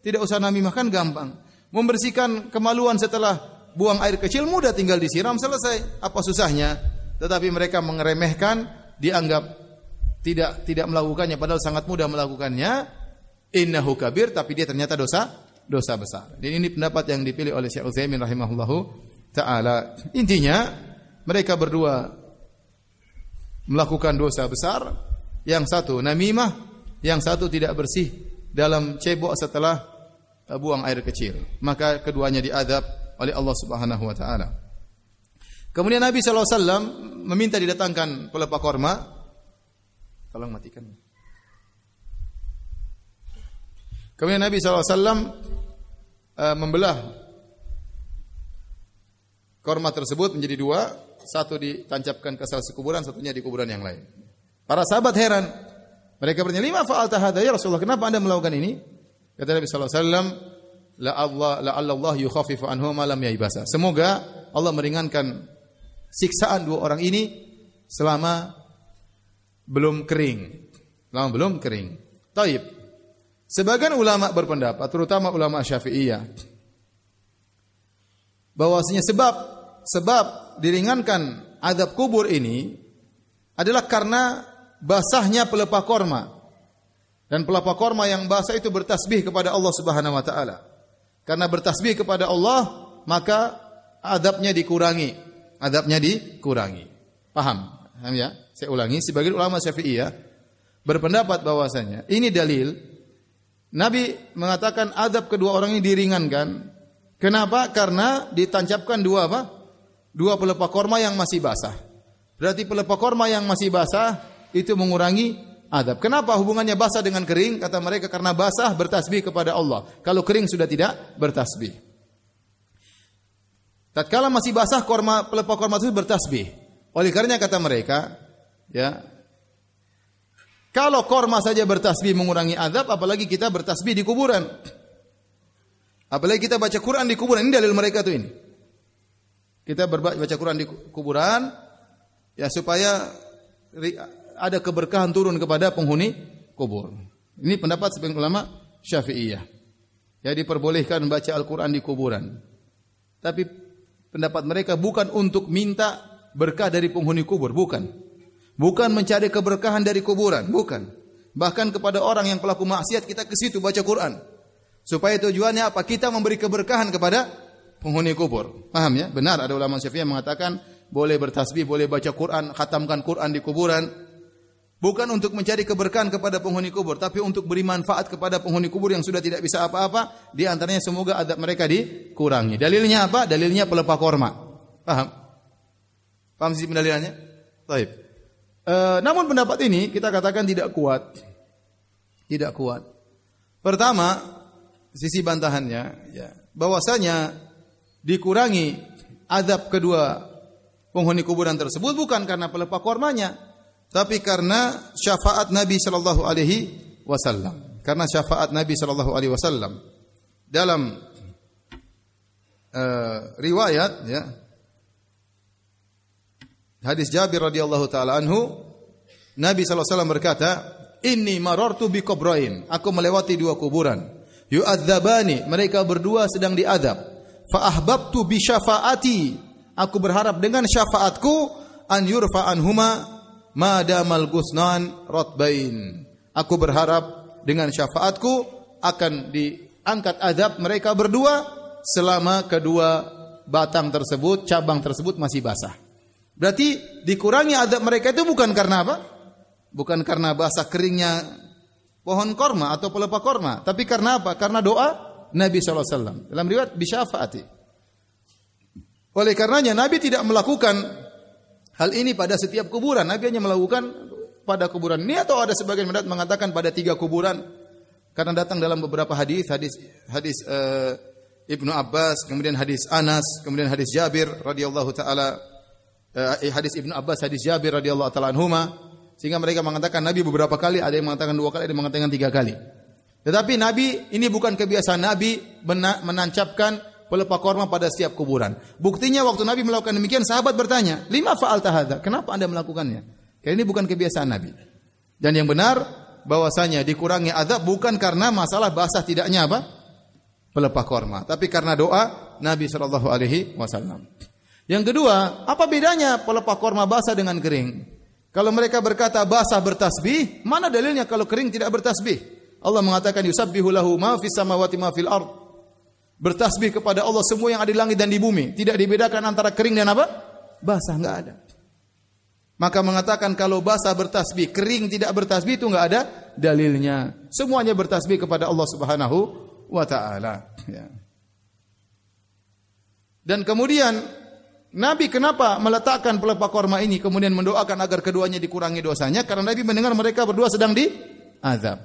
tidak usah namimah kan gampang. Membersihkan kemaluan setelah buang air kecil mudah, tinggal disiram selesai. Apa susahnya? Tetapi mereka mengeremehkan, dianggap tidak melakukannya padahal sangat mudah melakukannya, innahu kabir, tapi dia ternyata dosa besar. Dan ini pendapat yang dipilih oleh Syekh Utsaimin rahimahullahu taala. Intinya mereka berdua melakukan dosa besar, yang satu namimah, yang satu tidak bersih dalam cebok setelah buang air kecil. Maka keduanya diadab oleh Allah Subhanahu wa taala. Kemudian Nabi sallallahu alaihi wasallam meminta didatangkan pelepah korma. Tolong matikan. Kemudian Nabi sallallahu alaihi wasallam membelah korma tersebut menjadi dua, satu ditancapkan ke salah satu kuburan, satunya di kuburan yang lain. Para sahabat heran. Mereka bertanya, "Lima fa'alta hadza ya Rasulullah? Kenapa Anda melakukan ini?" Kata Nabi sallallahu alaihi wasallam, "La Allah yukhaffifu anhu ma lam yaibasa." Semoga Allah meringankan siksaan dua orang ini selama belum kering. Taib. Sebagian ulama berpendapat, terutama ulama Syafi'iyah, bahwasanya sebab diringankan azab kubur ini adalah karena basahnya pelepah korma. Dan pelepah korma yang basah itu bertasbih kepada Allah Subhanahu wa taala. Karena bertasbih kepada Allah, maka azabnya dikurangi. Paham ya? Saya ulangi, sebagian ulama Syafi'iyah berpendapat bahwasanya ini dalil Nabi mengatakan azab kedua orang ini diringankan. Kenapa? Karena ditancapkan dua pelepah korma yang masih basah. Berarti pelepah korma yang masih basah itu mengurangi azab. Kenapa hubungannya basah dengan kering? Kata mereka karena basah bertasbih kepada Allah. Kalau kering sudah tidak bertasbih. Tatkala masih basah pelepah korma itu bertasbih. Oleh karenanya kata mereka, ya, kalau korma saja bertasbih mengurangi azab, apalagi kita bertasbih di kuburan. Apalagi kita baca Quran di kuburan. Ini dalil mereka tuh ini. Kita baca Quran di kuburan, ya supaya ada keberkahan turun kepada penghuni kubur. Ini pendapat sebagian ulama Syafi'iyah. Ya, diperbolehkan membaca Al-Quran di kuburan. Tapi pendapat mereka bukan untuk minta berkah dari penghuni kubur, bukan. Bukan mencari keberkahan dari kuburan, bukan. Bahkan kepada orang yang pelaku maksiat kita ke situ baca Quran. Supaya tujuannya apa? Kita memberi keberkahan kepada penghuni kubur. Paham ya? Benar, ada ulama Syafi'iyah mengatakan boleh bertasbih, boleh baca Quran, khatamkan Quran di kuburan. Bukan untuk mencari keberkahan kepada penghuni kubur, tapi untuk beri manfaat kepada penghuni kubur yang sudah tidak bisa apa-apa. Di antaranya semoga azab mereka dikurangi. Dalilnya apa? Dalilnya pelepah korma. Paham sisi pendalilannya? Baik. Namun pendapat ini kita katakan tidak kuat. Tidak kuat. Pertama, sisi bantahannya, ya, bahwasanya dikurangi azab kedua penghuni kuburan tersebut bukan karena pelepah kormanya, tapi karena syafaat Nabi sallallahu alaihi wasallam. Karena syafaat Nabi sallallahu alaihi wasallam dalam riwayat, ya, hadis Jabir radhiyallahu taala anhu, Nabi sallallahu alaihi wasallam berkata, "Inni marartu bi qabrain." Aku melewati dua kuburan. Yu'adzabani, mereka berdua sedang diadab. Fa ahbabtu bi syafaati. Aku berharap dengan syafaatku an yurfa anhuma ma damal gusnan ratbain. Aku berharap dengan syafaatku akan diangkat azab mereka berdua selama kedua batang tersebut, cabang tersebut masih basah. Berarti dikurangi azab mereka itu bukan karena apa? Bukan karena basah keringnya pohon korma atau pelepah korma, tapi karena apa? Karena doa Nabi SAW. Dalam riwayat bisyafaati. Oleh karenanya Nabi tidak melakukan hal ini pada setiap kuburan. Nabi hanya melakukan pada kuburan ini, atau ada sebagian pendapat mengatakan pada 3 kuburan. Karena datang dalam beberapa hadis Ibnu Abbas, kemudian hadis Anas, kemudian hadis Jabir radhiyallahu taala, hadis Ibnu Abbas, hadis Jabir radhiyallahu taala anhuma, sehingga mereka mengatakan Nabi beberapa kali, ada yang mengatakan 2 kali, ada yang mengatakan 3 kali. Tetapi Nabi, ini bukan kebiasaan Nabi menancapkan pelepah korma pada setiap kuburan. Buktinya waktu Nabi melakukan demikian, sahabat bertanya, "Lima fa'alta hadza?" Kenapa Anda melakukannya? Karena ini bukan kebiasaan Nabi. Dan yang benar bahwasanya dikurangi azab bukan karena masalah basah tidaknya apa? Pelepah korma, tapi karena doa Nabi sallallahu alaihi wasallam. Yang kedua, apa bedanya pelepah korma basah dengan kering? Kalau mereka berkata basah bertasbih, mana dalilnya kalau kering tidak bertasbih? Allah mengatakan yusabbihu lahu ma fis samawati ma fil ard. Bertasbih kepada Allah semua yang ada di langit dan di bumi. Tidak dibedakan antara kering dan apa? Basah, enggak ada. Maka mengatakan kalau basah bertasbih, kering tidak bertasbih itu enggak ada dalilnya. Semuanya bertasbih kepada Allah Subhanahu wa taala, ya. Dan kemudian Nabi kenapa meletakkan pelepah korma ini kemudian mendoakan agar keduanya dikurangi dosanya? Karena Nabi mendengar mereka berdua sedang diazab.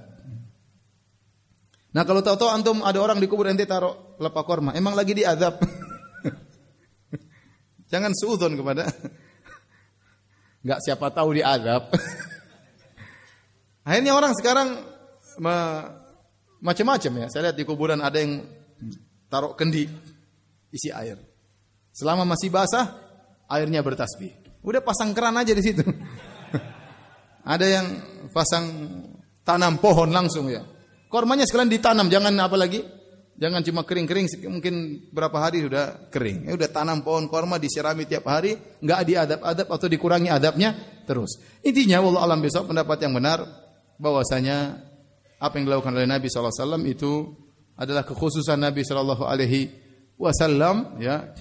Nah, kalau tahu-tahu antum ada orang di kubur ente taruh pelepah korma, emang lagi diazab. Jangan suudzon kepada enggak siapa tahu diazab. Akhirnya orang sekarang macam-macam ya. Saya lihat di kuburan ada yang taruh kendi isi air. Selama masih basah, airnya bertasbih. Udah pasang keran aja di situ. Ada yang pasang tanam pohon langsung ya. Kormanya sekalian ditanam, jangan apa lagi? Jangan cuma kering-kering, mungkin berapa hari sudah kering. Ya udah tanam pohon korma, disirami tiap hari, enggak diadab-adab atau dikurangi adabnya terus. Intinya wallahu alam bisawab, pendapat yang benar bahwasanya apa yang dilakukan oleh Nabi sallallahu alaihi wasallam itu adalah kekhususan Nabi sallallahu alaihi wasallam ya.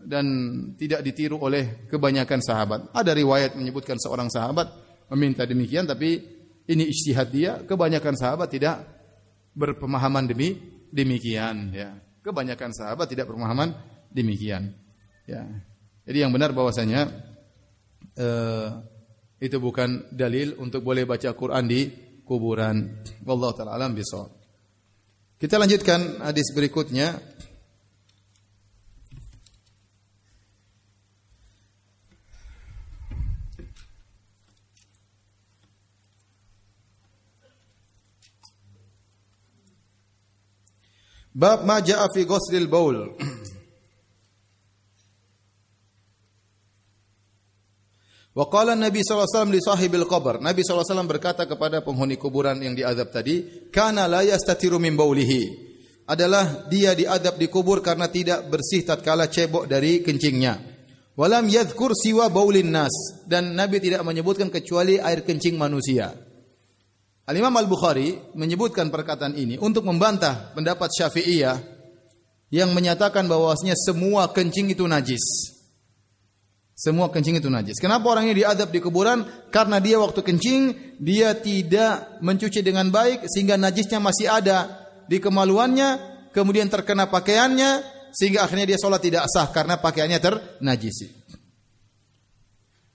Dan tidak ditiru oleh kebanyakan sahabat. Ada riwayat menyebutkan seorang sahabat meminta demikian, tapi ini ijtihad dia. Kebanyakan sahabat tidak berpemahaman demikian. Ya. Kebanyakan sahabat tidak berpemahaman demikian. Ya. Jadi yang benar bahwasanya itu bukan dalil untuk boleh baca Quran di kuburan. Wallahu ta'ala alam bishawab. Kita lanjutkan hadis berikutnya. Bab ma jaa fi ghuslil baul. Wa qala Nabi sallallahu alaihi wasallam li sahibil qabr. Nabi sallallahu alaihi wasallam berkata kepada penghuni kuburan yang diazab tadi, kana la yastatiru min baulihi. Adalah dia diazab di kubur karena tidak bersih tatkala cebok dari kencingnya. Walam yadhkur siwa baulin nas, dan Nabi tidak menyebutkan kecuali air kencing manusia. Al-Imam Al-Bukhari menyebutkan perkataan ini untuk membantah pendapat Syafi'iyah yang menyatakan bahwasanya semua kencing itu najis. Semua kencing itu najis. Kenapa orang ini diazab di kuburan? Karena dia waktu kencing, dia tidak mencuci dengan baik sehingga najisnya masih ada di kemaluannya, kemudian terkena pakaiannya sehingga akhirnya dia salat tidak sah karena pakaiannya ternajisi.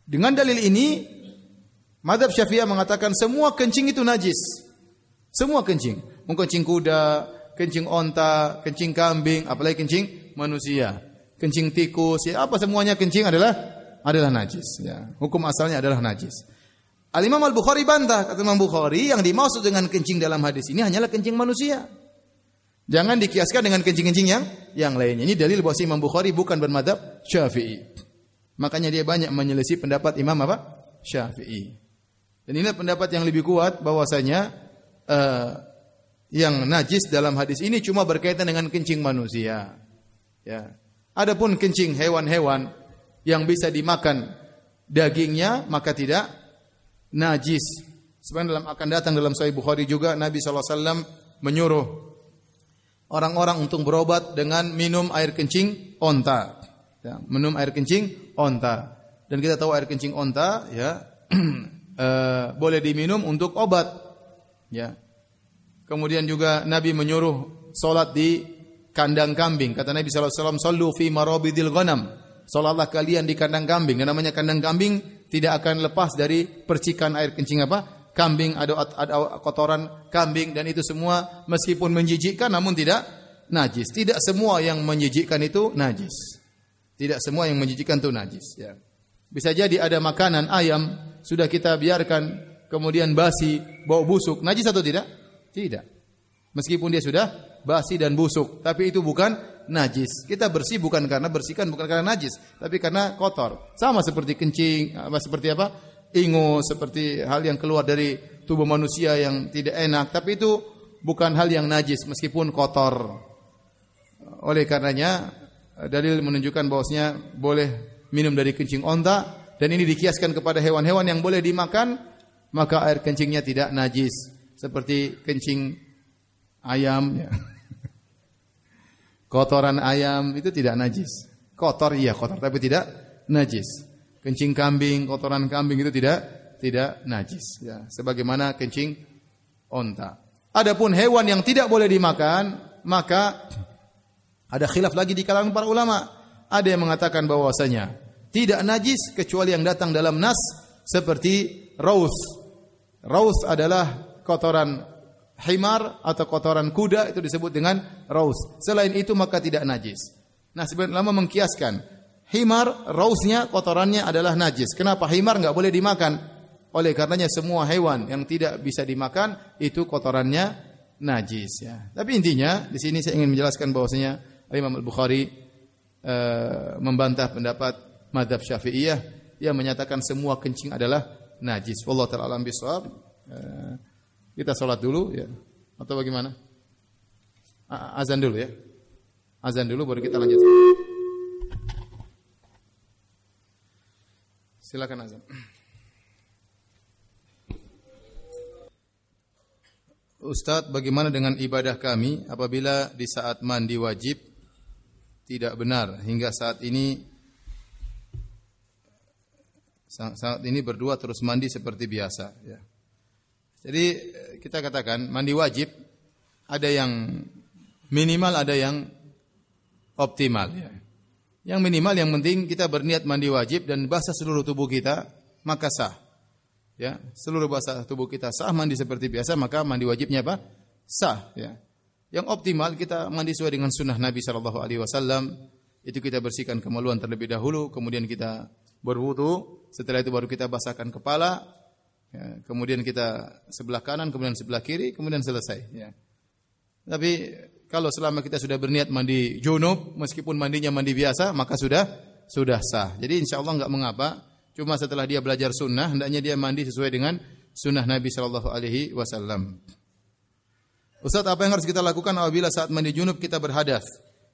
Dengan dalil ini Madzhab Syafi'iyah mengatakan semua kencing itu najis. Semua kencing. Mau kencing kuda, kencing onta, kencing kambing, apalagi kencing manusia. Kencing tikus, ya apa semuanya kencing adalah najis. Ya. Hukum asalnya adalah najis. Al-Imam Al-Bukhari bantah. Kata Imam Bukhari, yang dimaksud dengan kencing dalam hadis ini hanyalah kencing manusia. Jangan dikiaskan dengan kencing-kencing yang lainnya. Ini dalil bahwa Imam Bukhari bukan bermadzhab Syafi'i. Makanya dia banyak menyelisih pendapat Imam apa? Syafi'i. Dan inilah pendapat yang lebih kuat bahwasanya yang najis dalam hadis ini cuma berkaitan dengan kencing manusia. Ya. Adapun kencing hewan-hewan yang bisa dimakan dagingnya maka tidak najis. Sebenarnya akan datang dalam Sahih Bukhari juga Nabi SAW menyuruh orang-orang untuk berobat dengan minum air kencing onta. Ya, minum air kencing onta. Dan kita tahu air kencing onta ya boleh diminum untuk obat. Ya. Kemudian juga Nabi menyuruh solat di kandang kambing. Kata Nabi SAW, "Sallu fi marabidil ghanam." Salatlah kalian di kandang kambing. Yang namanya kandang kambing tidak akan lepas dari percikan air kencing apa? Kambing, ada kotoran kambing, dan itu semua meskipun menjijikkan namun tidak najis. Tidak semua yang menjijikkan itu najis. Tidak semua yang menjijikkan itu najis. Ya. Bisa jadi ada makanan ayam sudah kita biarkan kemudian basi, bau busuk, najis atau tidak? Tidak. Meskipun dia sudah basi dan busuk, tapi itu bukan najis. Kita bersih bukan karena bersihkan, bukan karena najis, tapi karena kotor. Sama seperti kencing, seperti apa? Ingus, seperti hal yang keluar dari tubuh manusia yang tidak enak, tapi itu bukan hal yang najis meskipun kotor. Oleh karenanya dalil menunjukkan bahwasanya boleh minum dari kencing onta dan ini dikiaskan kepada hewan-hewan yang boleh dimakan, maka air kencingnya tidak najis. Seperti kencing ayam, ya. Kotoran ayam itu tidak najis. Kotor, iya kotor, tapi tidak najis. Kencing kambing, kotoran kambing itu tidak najis. Ya. Sebagaimana kencing onta. Adapun hewan yang tidak boleh dimakan, maka ada khilaf lagi di kalangan para ulama. Ada yang mengatakan bahwasanya tidak najis kecuali yang datang dalam nas seperti raus. Raus adalah kotoran himar atau kotoran kuda, itu disebut dengan raus. Selain itu maka tidak najis. Nah, sebagian ulama mengkiaskan himar, rausnya, kotorannya adalah najis. Kenapa himar enggak boleh dimakan? Oleh karenanya semua hewan yang tidak bisa dimakan itu kotorannya najis, ya. Tapi intinya di sini saya ingin menjelaskan bahwasanya Imam Al-Bukhari membantah pendapat mazhab Syafi'iyah yang menyatakan semua kencing adalah najis. Wallahu ta'ala alam bisawab. Kita salat dulu, ya. Atau bagaimana? Azan dulu, ya. Azan dulu baru kita lanjut. Silakan azan. Ustaz, bagaimana dengan ibadah kami apabila di saat mandi wajib tidak benar hingga saat ini berdua terus mandi seperti biasa, ya. Jadi kita katakan mandi wajib ada yang minimal, ada yang optimal, ya. Yang minimal yang penting kita berniat mandi wajib dan basah seluruh tubuh kita, maka sah. Ya, seluruh basah tubuh kita sah, mandi seperti biasa, maka mandi wajibnya apa? Sah, ya. Yang optimal kita mandi sesuai dengan sunnah Nabi sallallahu alaihi wasallam. Itu kita bersihkan kemaluan terlebih dahulu, kemudian kita berwudu, setelah itu baru kita basahkan kepala, ya, kemudian kita sebelah kanan, kemudian sebelah kiri, kemudian selesai, ya. Tapi kalau selama kita sudah berniat mandi junub, meskipun mandinya mandi biasa, maka sudah sah. Jadi insyaallah enggak mengapa. Cuma setelah dia belajar sunnah, hendaknya dia mandi sesuai dengan sunnah Nabi sallallahu alaihi wasallam. Ustaz, apa yang harus kita lakukan apabila saat mandi junub kita berhadas?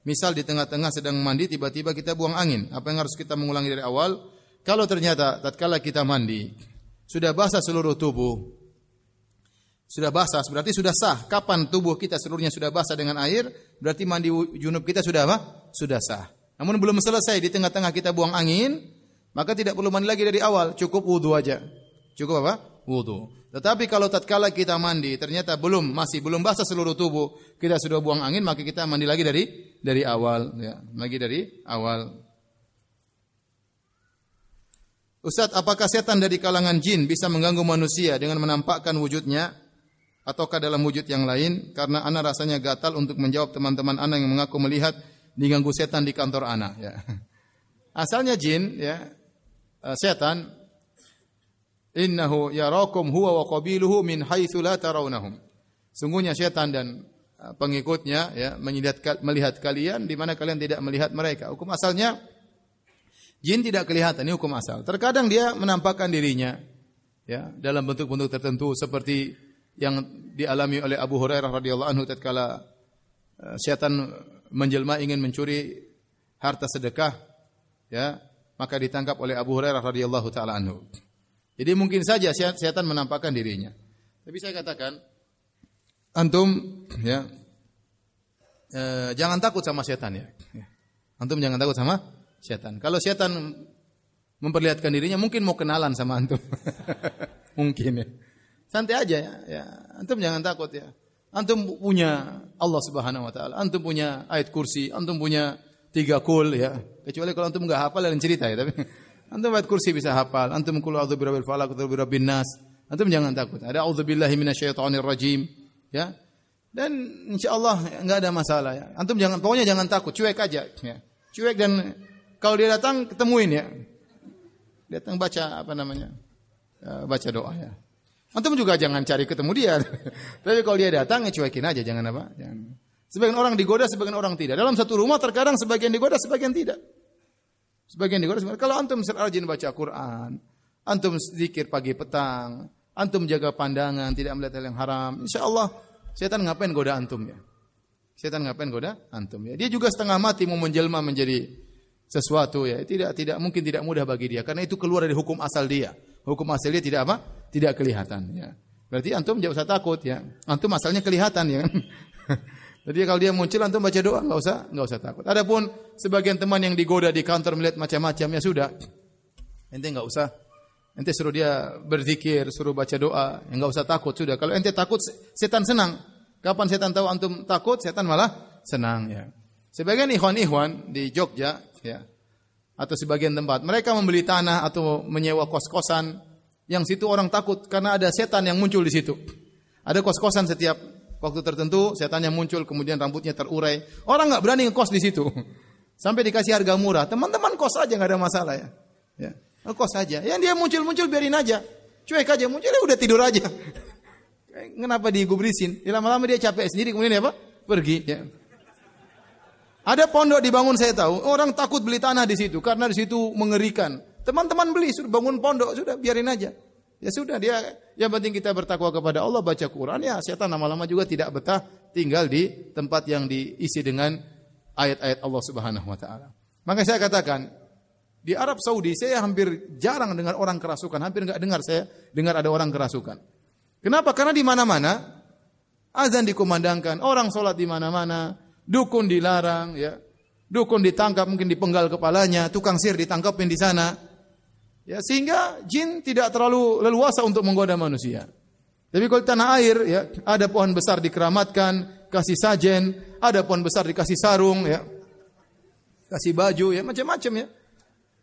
Misal di tengah-tengah sedang mandi, tiba-tiba kita buang angin. Apa yang harus kita mengulangi dari awal? Kalau ternyata tatkala kita mandi sudah basah seluruh tubuh, sudah basah, berarti sudah sah. Kapan tubuh kita seluruhnya sudah basah dengan air, berarti mandi junub kita sudah apa? Sudah sah. Namun belum selesai, di tengah-tengah kita buang angin, maka tidak perlu mandi lagi dari awal, cukup wudu aja. Cukup apa? Wudu. Tetapi kalau tatkala kita mandi ternyata masih belum basah seluruh tubuh, kita sudah buang angin, maka kita mandi lagi dari awal, ya. Lagi dari awal. Ustaz, apakah setan dari kalangan jin bisa mengganggu manusia dengan menampakkan wujudnya ataukah dalam wujud yang lain? Karena ana rasanya gatal untuk menjawab teman-teman ana yang mengaku melihat diganggu setan di kantor ana, ya. Asalnya jin, ya, setan, innahu yarakum huwa wa qabiluhu min haitsu la tarawnahum. Sungguhnya setan dan pengikutnya, ya, melihat kalian di mana kalian tidak melihat mereka. Hukum asalnya jin tidak kelihatan, ini hukum asal. Terkadang dia menampakkan dirinya, ya, dalam bentuk-bentuk tertentu seperti yang dialami oleh Abu Hurairah radhiyallahu anhu tatkala setan menjelma ingin mencuri harta sedekah, ya, maka ditangkap oleh Abu Hurairah radhiyallahu taala anhu. Jadi mungkin saja setan menampakkan dirinya. Tapi saya katakan antum, ya, jangan takut sama setan, ya. Antum jangan takut sama setan. Kalau setan memperlihatkan dirinya, mungkin mau kenalan sama antum. Mungkin, ya. Santai aja, ya. Antum jangan takut, ya. Antum punya Allah Subhanahu wa taala, antum punya ayat kursi, antum punya 3 kul, ya. Kecuali kalau antum enggak hafal lain cerita, ya, tapi antum ayat kursi bisa hafal, antum qul a'udzu birabbil falaq, qul birabbin nas. Antum jangan takut. Ada a'udzubillahi minasyaitonir rajim, ya. Dan insyaallah enggak ada masalah, ya. Antum pokoknya jangan takut, cuek aja, ya. Cuek, dan kalau dia datang ketemuin, ya. Datang baca baca doa, ya. Antum juga jangan cari ketemu dia. Tapi kalau dia datang, ya cuekin aja, jangan apa? Jangan. Sebagian orang digoda, sebagian orang tidak. Dalam satu rumah terkadang sebagian digoda, sebagian tidak. Sebagian digoda, sebagian. Kalau antum rajin baca Quran, antum zikir pagi petang, antum jaga pandangan, tidak melihat hal yang haram, insyaallah setan ngapain goda antum, ya? Setan ngapain goda antum, ya? Dia juga setengah mati mau menjelma menjadi sesuatu ya, tidak mungkin tidak mudah bagi dia karena itu keluar dari hukum asal dia. Hukum asal dia tidak apa? Tidak kelihatan ya. Berarti antum enggak usah takut ya. Antum asalnya kelihatan ya. Jadi kalau dia muncul antum baca doa enggak usah takut. Adapun sebagian teman yang digoda di kantor melihat macam-macam ya sudah. Ente enggak usah. Ente suruh dia berzikir, suruh baca doa, ya enggak usah takut sudah. Kalau ente takut setan senang. Kapan setan tahu antum takut, setan malah senang ya. Sebagian ikhwan-ikhwan di Jogja ya atau sebagian tempat mereka membeli tanah atau menyewa kos-kosan yang situ orang takut karena ada setan yang muncul di situ. Ada kos-kosan setiap waktu tertentu setan yang muncul kemudian rambutnya terurai. Orang enggak berani ngekos di situ. Sampai dikasih harga murah. Teman-teman kos aja enggak ada masalah ya. Ya. Kos aja. Yang dia muncul-muncul biarin aja. Cuek aja muncul udah tidur aja. Kenapa digubrisin? Lama-lama dia capek sendiri kemudian apa? Pergi ya. Ada pondok dibangun saya tahu, orang takut beli tanah di situ karena di situ mengerikan. Teman-teman beli, sudah bangun pondok, sudah biarin aja. Ya sudah dia, yang penting kita bertakwa kepada Allah, baca Quran ya, setan lama-lama juga tidak betah tinggal di tempat yang diisi dengan ayat-ayat Allah Subhanahu wa taala. Maka saya katakan, di Arab Saudi saya hampir jarang dengar orang kerasukan, hampir enggak dengar saya dengar ada orang kerasukan. Kenapa? Karena di mana-mana azan dikumandangkan, orang salat di mana-mana, dukun dilarang ya. Dukun ditangkap mungkin dipenggal kepalanya, tukang sihir ditangkapin di sana. Ya, sehingga jin tidak terlalu leluasa untuk menggoda manusia. Tapi kalau tanah air ya, ada pohon besar dikeramatkan, kasih sajen, ada pohon besar dikasih sarung ya. Kasih baju ya, macam-macam ya.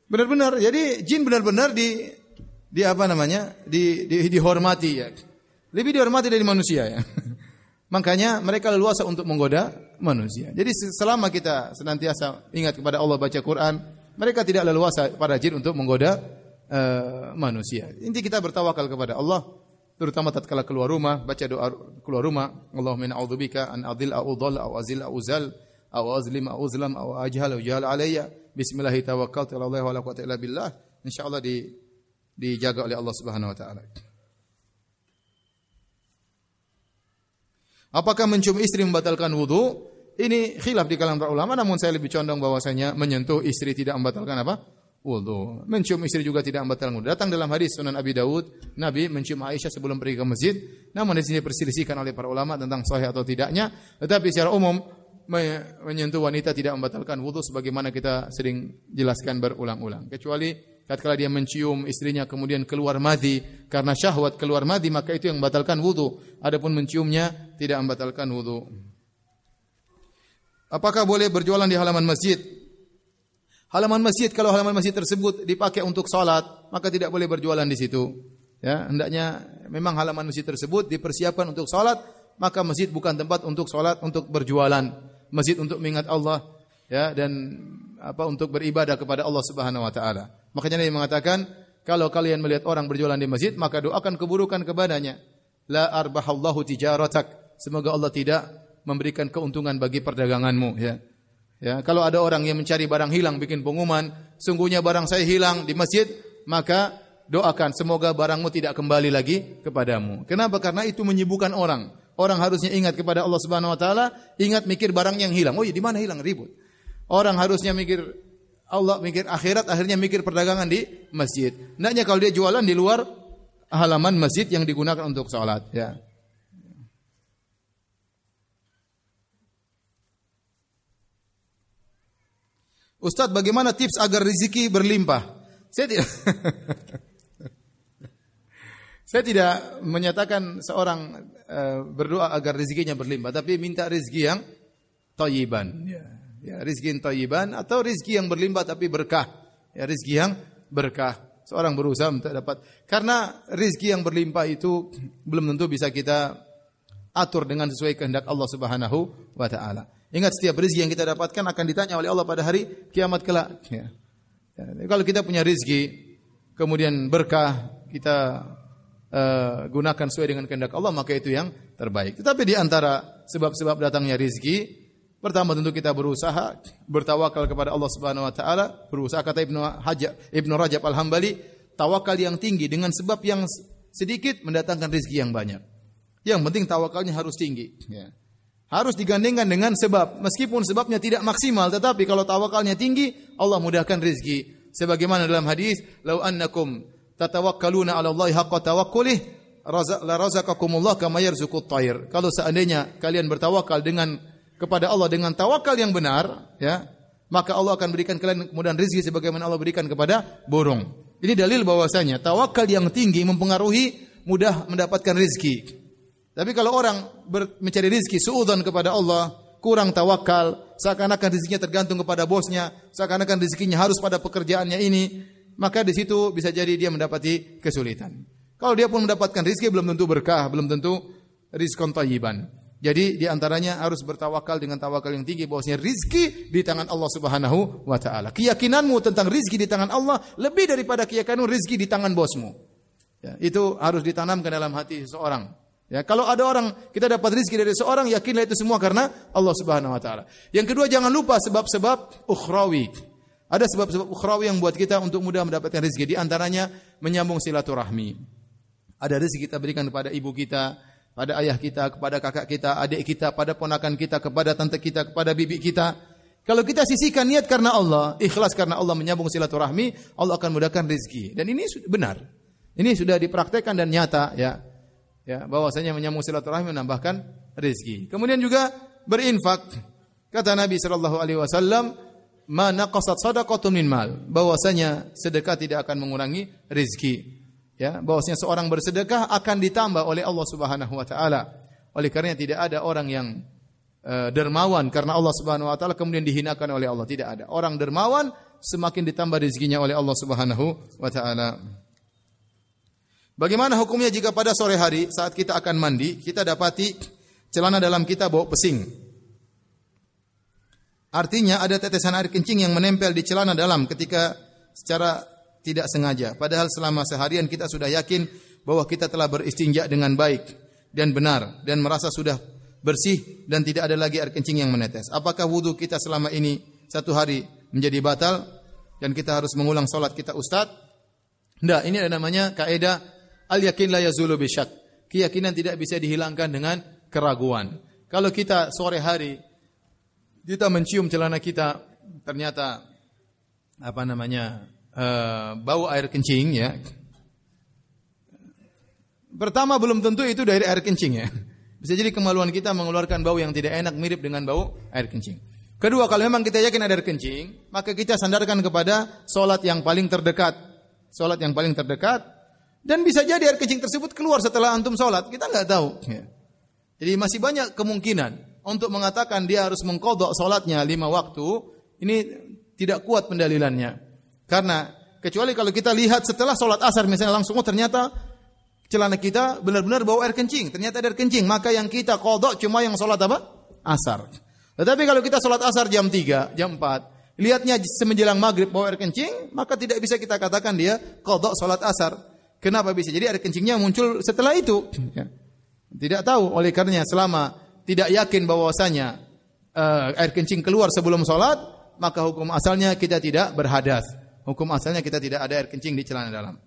Benar-benar. Jadi jin benar-benar di apa namanya? Dihormati ya. Lebih dihormati dari manusia ya. Makanya mereka leluasa untuk menggoda manusia. Jadi selama kita senantiasa ingat kepada Allah, baca Quran, mereka tidak leluasa para jin untuk menggoda manusia. Inti kita bertawakal kepada Allah, terutama tatkala keluar rumah, baca doa keluar rumah, Allahumma inna a'udzubika an adil au dhal au azil au zal au azlim au uzlam au ajhal au jahal alayya. Bismillah tawakkaltu ala Allah wa la quwwata illa billah. Insyaallah dijaga oleh Allah Subhanahu wa taala. Apakah mencium istri membatalkan wudu? Ini khilaf di kalangan para ulama, namun saya lebih condong bahwasanya menyentuh istri tidak membatalkan apa? Wudu. Mencium istri juga tidak membatalkan wudu. Datang dalam hadis Sunan Abi Daud, Nabi mencium Aisyah sebelum pergi ke masjid. Namun di sini perselisihkan oleh para ulama tentang sahih atau tidaknya. Tetapi secara umum menyentuh wanita tidak membatalkan wudu sebagaimana kita sering jelaskan berulang-ulang. Kecuali tatkala dia mencium istrinya kemudian keluar madhi karena syahwat keluar madhi, maka itu yang membatalkan wudu. Adapun menciumnya tidak membatalkan wudu. Apakah boleh berjualan di halaman masjid? Halaman masjid, kalau halaman masjid tersebut dipakai untuk salat, maka tidak boleh berjualan di situ. Ya, hendaknya memang halaman masjid tersebut dipersiapkan untuk salat, maka masjid bukan tempat untuk salat, untuk berjualan. Masjid untuk mengingat Allah ya, dan untuk beribadah kepada Allah Subhanahu wa taala. Makanya Nabi mengatakan, kalau kalian melihat orang berjualan di masjid, maka doakan keburukan kepadanya. La arbahallahu tijaratak. Semoga Allah tidak memberikan keuntungan bagi perdaganganmu ya. Ya, kalau ada orang yang mencari barang hilang bikin pengumuman, sungguhnya barang saya hilang di masjid, maka doakan semoga barangmu tidak kembali lagi kepadamu. Kenapa? Karena itu menyibukkan orang. Orang harusnya ingat kepada Allah Subhanahu wa taala, ingat mikir barang yang hilang. Oh ya, di mana hilang, ribut. Orang harusnya mikir Allah, mikir akhirat, akhirnya mikir perdagangan di masjid. Hendaknya kalau dia jualan di luar halaman masjid yang digunakan untuk salat ya. Ustaz, bagaimana tips agar rezeki berlimpah? Saya tidak menyatakan seorang berdoa agar rezekinya berlimpah, tapi minta rezeki yang thayyiban. Ya, rezeki yang thayyiban atau rezeki yang berlimpah tapi berkah. Ya, rezeki yang berkah. Seorang berusaha untuk dapat. Karena rezeki yang berlimpah itu belum tentu bisa kita atur dengan sesuai kehendak Allah Subhanahu wa taala. Ingat, setiap rezeki yang kita dapatkan akan ditanya oleh Allah pada hari kiamat kelak. Ya. Kalau kita punya rezeki, kemudian berkah, kita gunakan sesuai dengan kehendak Allah, maka itu yang terbaik. Tetapi di antara sebab-sebab datangnya rezeki, pertama tentu kita berusaha, bertawakal kepada Allah Subhanahu wa taala, berusaha, kata Ibnu Rajab Al-Hambali, tawakal yang tinggi dengan sebab yang sedikit mendatangkan rezeki yang banyak. Yang penting tawakalnya harus tinggi, ya. Harus digandengkan dengan sebab. Meskipun sebabnya tidak maksimal, tetapi kalau tawakalnya tinggi, Allah mudahkan rezeki. Sebagaimana dalam hadis, "Lau annakum tatawakkaluna 'ala Allahi haqqa tawakkulih, la razaqakumullah kama yarzuqut thair." Kalau seandainya kalian bertawakal kepada Allah dengan tawakal yang benar, ya, maka Allah akan berikan kalian kemudahan rezeki sebagaimana Allah berikan kepada burung. Ini dalil bahwasanya tawakal yang tinggi mempengaruhi mudah mendapatkan rezeki. Tapi kalau orang mencari rezeki suudzon kepada Allah, kurang tawakal, seakan-akan rezekinya tergantung kepada bosnya, seakan-akan rezekinya harus pada pekerjaannya ini, maka di situ bisa jadi dia mendapati kesulitan. Kalau dia pun mendapatkan rezeki belum tentu berkah, belum tentu rizqan thayyiban. Jadi di antaranya harus bertawakal dengan tawakal yang tinggi bahwasanya rezeki di tangan Allah Subhanahu wa taala. Keyakinanmu tentang rezeki di tangan Allah lebih daripada keyakinanmu rezeki di tangan bosmu. Ya, itu harus ditanamkan dalam hati seseorang. Ya, kalau ada orang kita dapat rezeki dari seorang, yakinlah itu semua karena Allah Subhanahu wa taala. Yang kedua, jangan lupa sebab-sebab ukhrawi. Ada sebab-sebab ukhrawi yang buat kita untuk mudah mendapatkan rezeki. Di antaranya menyambung silaturahmi. Ada rezeki kita berikan kepada ibu kita, pada ayah kita, kepada kakak kita, adik kita, pada ponakan kita, kepada tante kita, kepada bibi kita. Kalau kita sisihkan niat karena Allah, ikhlas karena Allah, menyambung silaturahmi, Allah akan mudahkan rezeki. Dan ini benar. Ini sudah dipraktekkan dan nyata, ya. Ya, bahwasanya menyambung silaturahmi menambahkan rezeki. Kemudian juga berinfak. Kata Nabi sallallahu alaihi wasallam, "Ma naqasat shadaqatun min mal." Bahwasanya sedekah tidak akan mengurangi rezeki. Ya, bahwasanya seorang bersedekah akan ditambah oleh Allah Subhanahu wa taala. Oleh karena tidak ada orang yang dermawan karena Allah Subhanahu wa taala kemudian dihinakan oleh Allah, tidak ada. Orang dermawan semakin ditambah rezekinya oleh Allah Subhanahu wa taala. Bagaimana hukumnya jika pada sore hari saat kita akan mandi, kita dapati celana dalam kita bau pesing. Artinya ada tetesan air kencing yang menempel di celana dalam ketika secara tidak sengaja. Padahal selama seharian kita sudah yakin bahwa kita telah beristinja dengan baik dan benar dan merasa sudah bersih dan tidak ada lagi air kencing yang menetes. Apakah wudu kita selama ini satu hari menjadi batal dan kita harus mengulang salat kita, Ustaz? Tidak, ini ada namanya kaidah al-yakin la yazulu bisyak. Keyakinan tidak bisa dihilangkan dengan keraguan. Kalau kita sore hari kita mencium celana kita ternyata bau air kencing, ya. Pertama belum tentu itu dari air kencing, ya. Bisa jadi kemaluan kita mengeluarkan bau yang tidak enak mirip dengan bau air kencing. Kedua, kalau memang kita yakin ada air kencing, maka kita sandarkan kepada salat yang paling terdekat. Salat yang paling terdekat. Dan bisa jadi air kencing tersebut keluar setelah antum sholat. Kita nggak tahu. Jadi masih banyak kemungkinan untuk mengatakan dia harus mengqadha sholatnya 5 waktu. Ini tidak kuat pendalilannya. Karena kecuali kalau kita lihat setelah sholat asar misalnya langsung ternyata celana kita benar-benar bau air kencing. Ternyata ada air kencing. Maka yang kita qadha cuma yang sholat apa? Asar. Tetapi kalau kita sholat asar jam 3, jam 4. Lihatnya semenjelang maghrib bau air kencing. Maka tidak bisa kita katakan dia qadha sholat asar. Kenapa bisa? Jadi air kencingnya muncul setelah itu. Tidak tahu. Oleh karenanya selama tidak yakin bahwasanya air kencing keluar sebelum sholat, maka hukum asalnya kita tidak berhadas. Hukum asalnya kita tidak ada air kencing di celana dalam.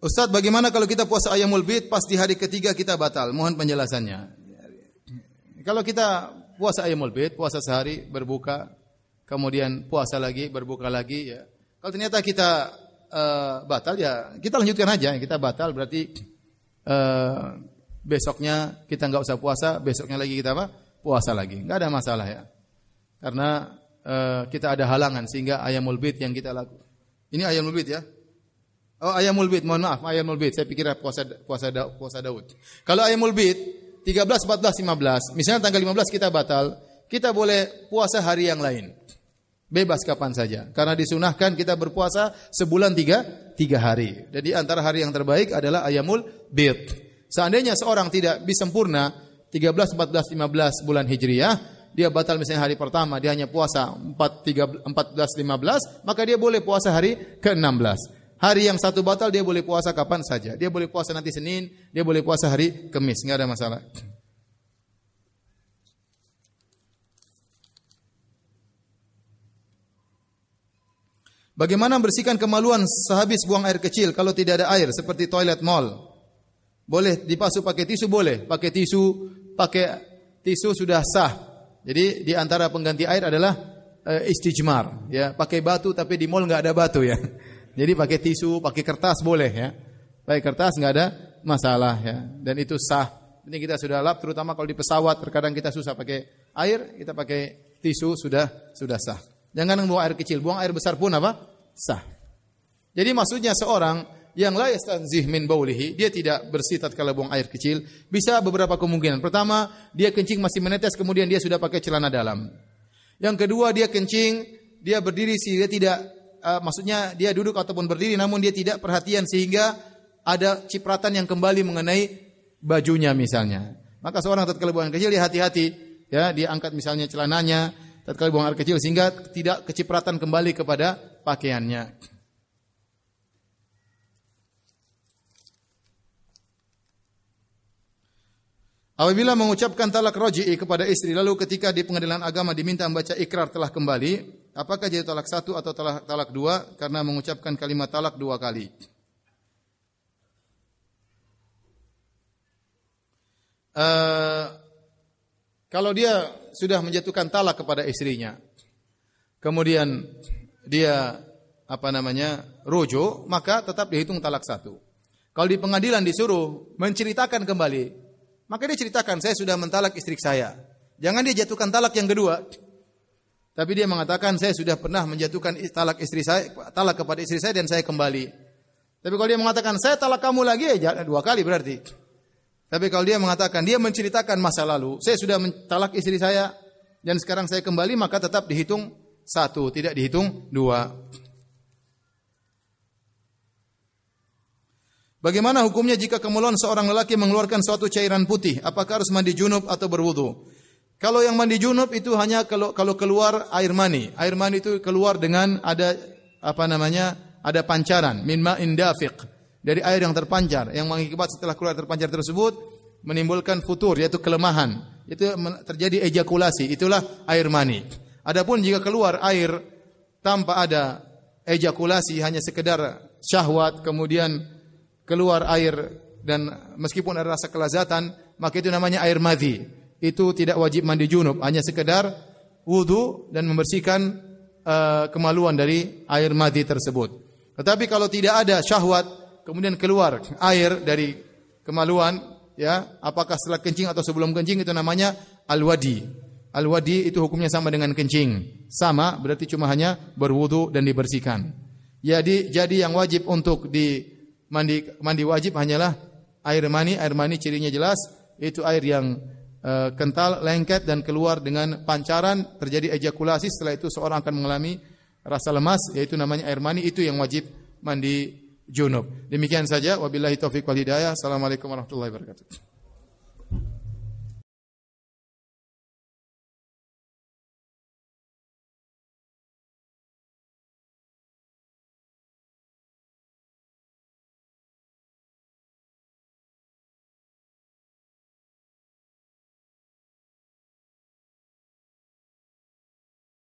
Ustaz, bagaimana kalau kita puasa Ayyamul Bid pas di hari ketiga kita batal? Mohon penjelasannya. Kalau kita puasa Ayyamul Bid, puasa sehari, berbuka, kemudian puasa lagi, berbuka lagi, ya. Kalau ternyata kita batal, ya kita lanjutkan aja. Kita batal berarti besoknya kita nggak usah puasa, besoknya lagi kita apa? Puasa lagi. Nggak ada masalah, ya. Karena kita ada halangan sehingga Ayyamul Bid yang kita lakukan. Ini Ayyamul Bid, ya. Oh, Ayyamul Bid, mohon maaf, Ayyamul Bid. Saya pikir puasa Daud. Kalau Ayyamul Bid 13, 14, 15. Misalnya tanggal 15 kita batal, kita boleh puasa hari yang lain. Bebas kapan saja. Karena disunahkan kita berpuasa sebulan 3 hari. Jadi antara hari yang terbaik adalah Ayyamul Bid. Seandainya seorang tidak bisa sempurna 13, 14, 15 bulan Hijriah, dia batal misalnya hari pertama, dia hanya puasa 14, 15, maka dia boleh puasa hari ke-16. Hari yang satu batal dia boleh puasa kapan saja. Dia boleh puasa nanti Senin, dia boleh puasa hari Kamis, enggak ada masalah. Bagaimana membersihkan kemaluan sehabis buang air kecil kalau tidak ada air seperti toilet mall? Boleh dibasuh pakai tisu? Boleh. Pakai tisu sudah sah. Jadi di antara pengganti air adalah istijmar, ya. Pakai batu tapi di mall enggak ada batu ya. Jadi pakai tisu, pakai kertas boleh ya. Pakai kertas enggak ada masalah ya. Dan itu sah. Ini kita sudah lap, terutama kalau di pesawat terkadang kita susah pakai air, kita pakai tisu sudah sah. Jangan buang air kecil, buang air besar pun apa? Sah. Jadi maksudnya seorang yang la yastanzih min baulihi, dia tidak bersih tatkala buang air kecil, bisa beberapa kemungkinan. Pertama, dia kencing masih menetes, kemudian dia sudah pakai celana dalam. Yang kedua, dia kencing, dia berdiri sehingga tidak, maksudnya dia duduk ataupun berdiri, namun dia tidak perhatian sehingga ada cipratan yang kembali mengenai bajunya misalnya. Maka seorang tatkala buang air kecil, dia hati-hati, ya, dia angkat misalnya celananya tatkala buang air kecil sehingga tidak kecipratan kembali kepada pakaiannya. Apabila mengucapkan talak roji'i kepada istri, lalu ketika di pengadilan agama diminta membaca ikrar telah kembali, apakah jadi talak satu atau talak dua karena mengucapkan kalimat talak dua kali? Kalau dia sudah menjatuhkan talak kepada istrinya, kemudian dia rujuk, maka tetap dihitung talak satu. Kalau di pengadilan disuruh menceritakan kembali, maka dia ceritakan, saya sudah mentalak istri saya. Jangan dia jatuhkan talak yang kedua. Tapi dia mengatakan, saya sudah pernah menjatuhkan talak kepada istri saya dan saya kembali. Tapi kalau dia mengatakan, saya talak kamu lagi, ya dua kali berarti. Tapi kalau dia mengatakan, dia menceritakan masa lalu, saya sudah mentalak istri saya dan sekarang saya kembali, maka tetap dihitung satu, tidak dihitung dua. Bagaimana hukumnya jika kemaluan seorang lelaki mengeluarkan suatu cairan putih? Apakah harus mandi junub atau berwudu? Kalau yang mandi junub itu hanya kalau keluar air mani. Air mani itu keluar dengan ada pancaran min ma'in dafiq, dari air yang terpancar, yang mengakibat setelah keluar terpancar tersebut menimbulkan futur, yaitu kelemahan. Itu terjadi ejakulasi, itulah air mani. Adapun jika keluar air tanpa ada ejakulasi, hanya sekedar syahwat, kemudian keluar air dan meskipun ada rasa kelazatan, maka itu namanya air madhi. Itu tidak wajib mandi junub, hanya sekedar wudu dan membersihkan kemaluan dari air madhi tersebut. Tetapi kalau tidak ada syahwat, kemudian keluar air dari kemaluan, ya, apakah setelah kencing atau sebelum kencing, itu namanya al-wadi. Al-wadi itu hukumnya sama dengan kencing. Sama, berarti cuma hanya berwudu dan dibersihkan. Jadi yang wajib untuk mandi wajib hanyalah air mani. Air mani cirinya jelas, yaitu air yang kental, lengket dan keluar dengan pancaran, terjadi ejakulasi. Setelah itu seorang akan mengalami rasa lemas, yaitu namanya air mani. Itu yang wajib mandi junub. Demikian saja, wabillahi taufiq wal hidayah. Assalamualaikum warahmatullahi wabarakatuh.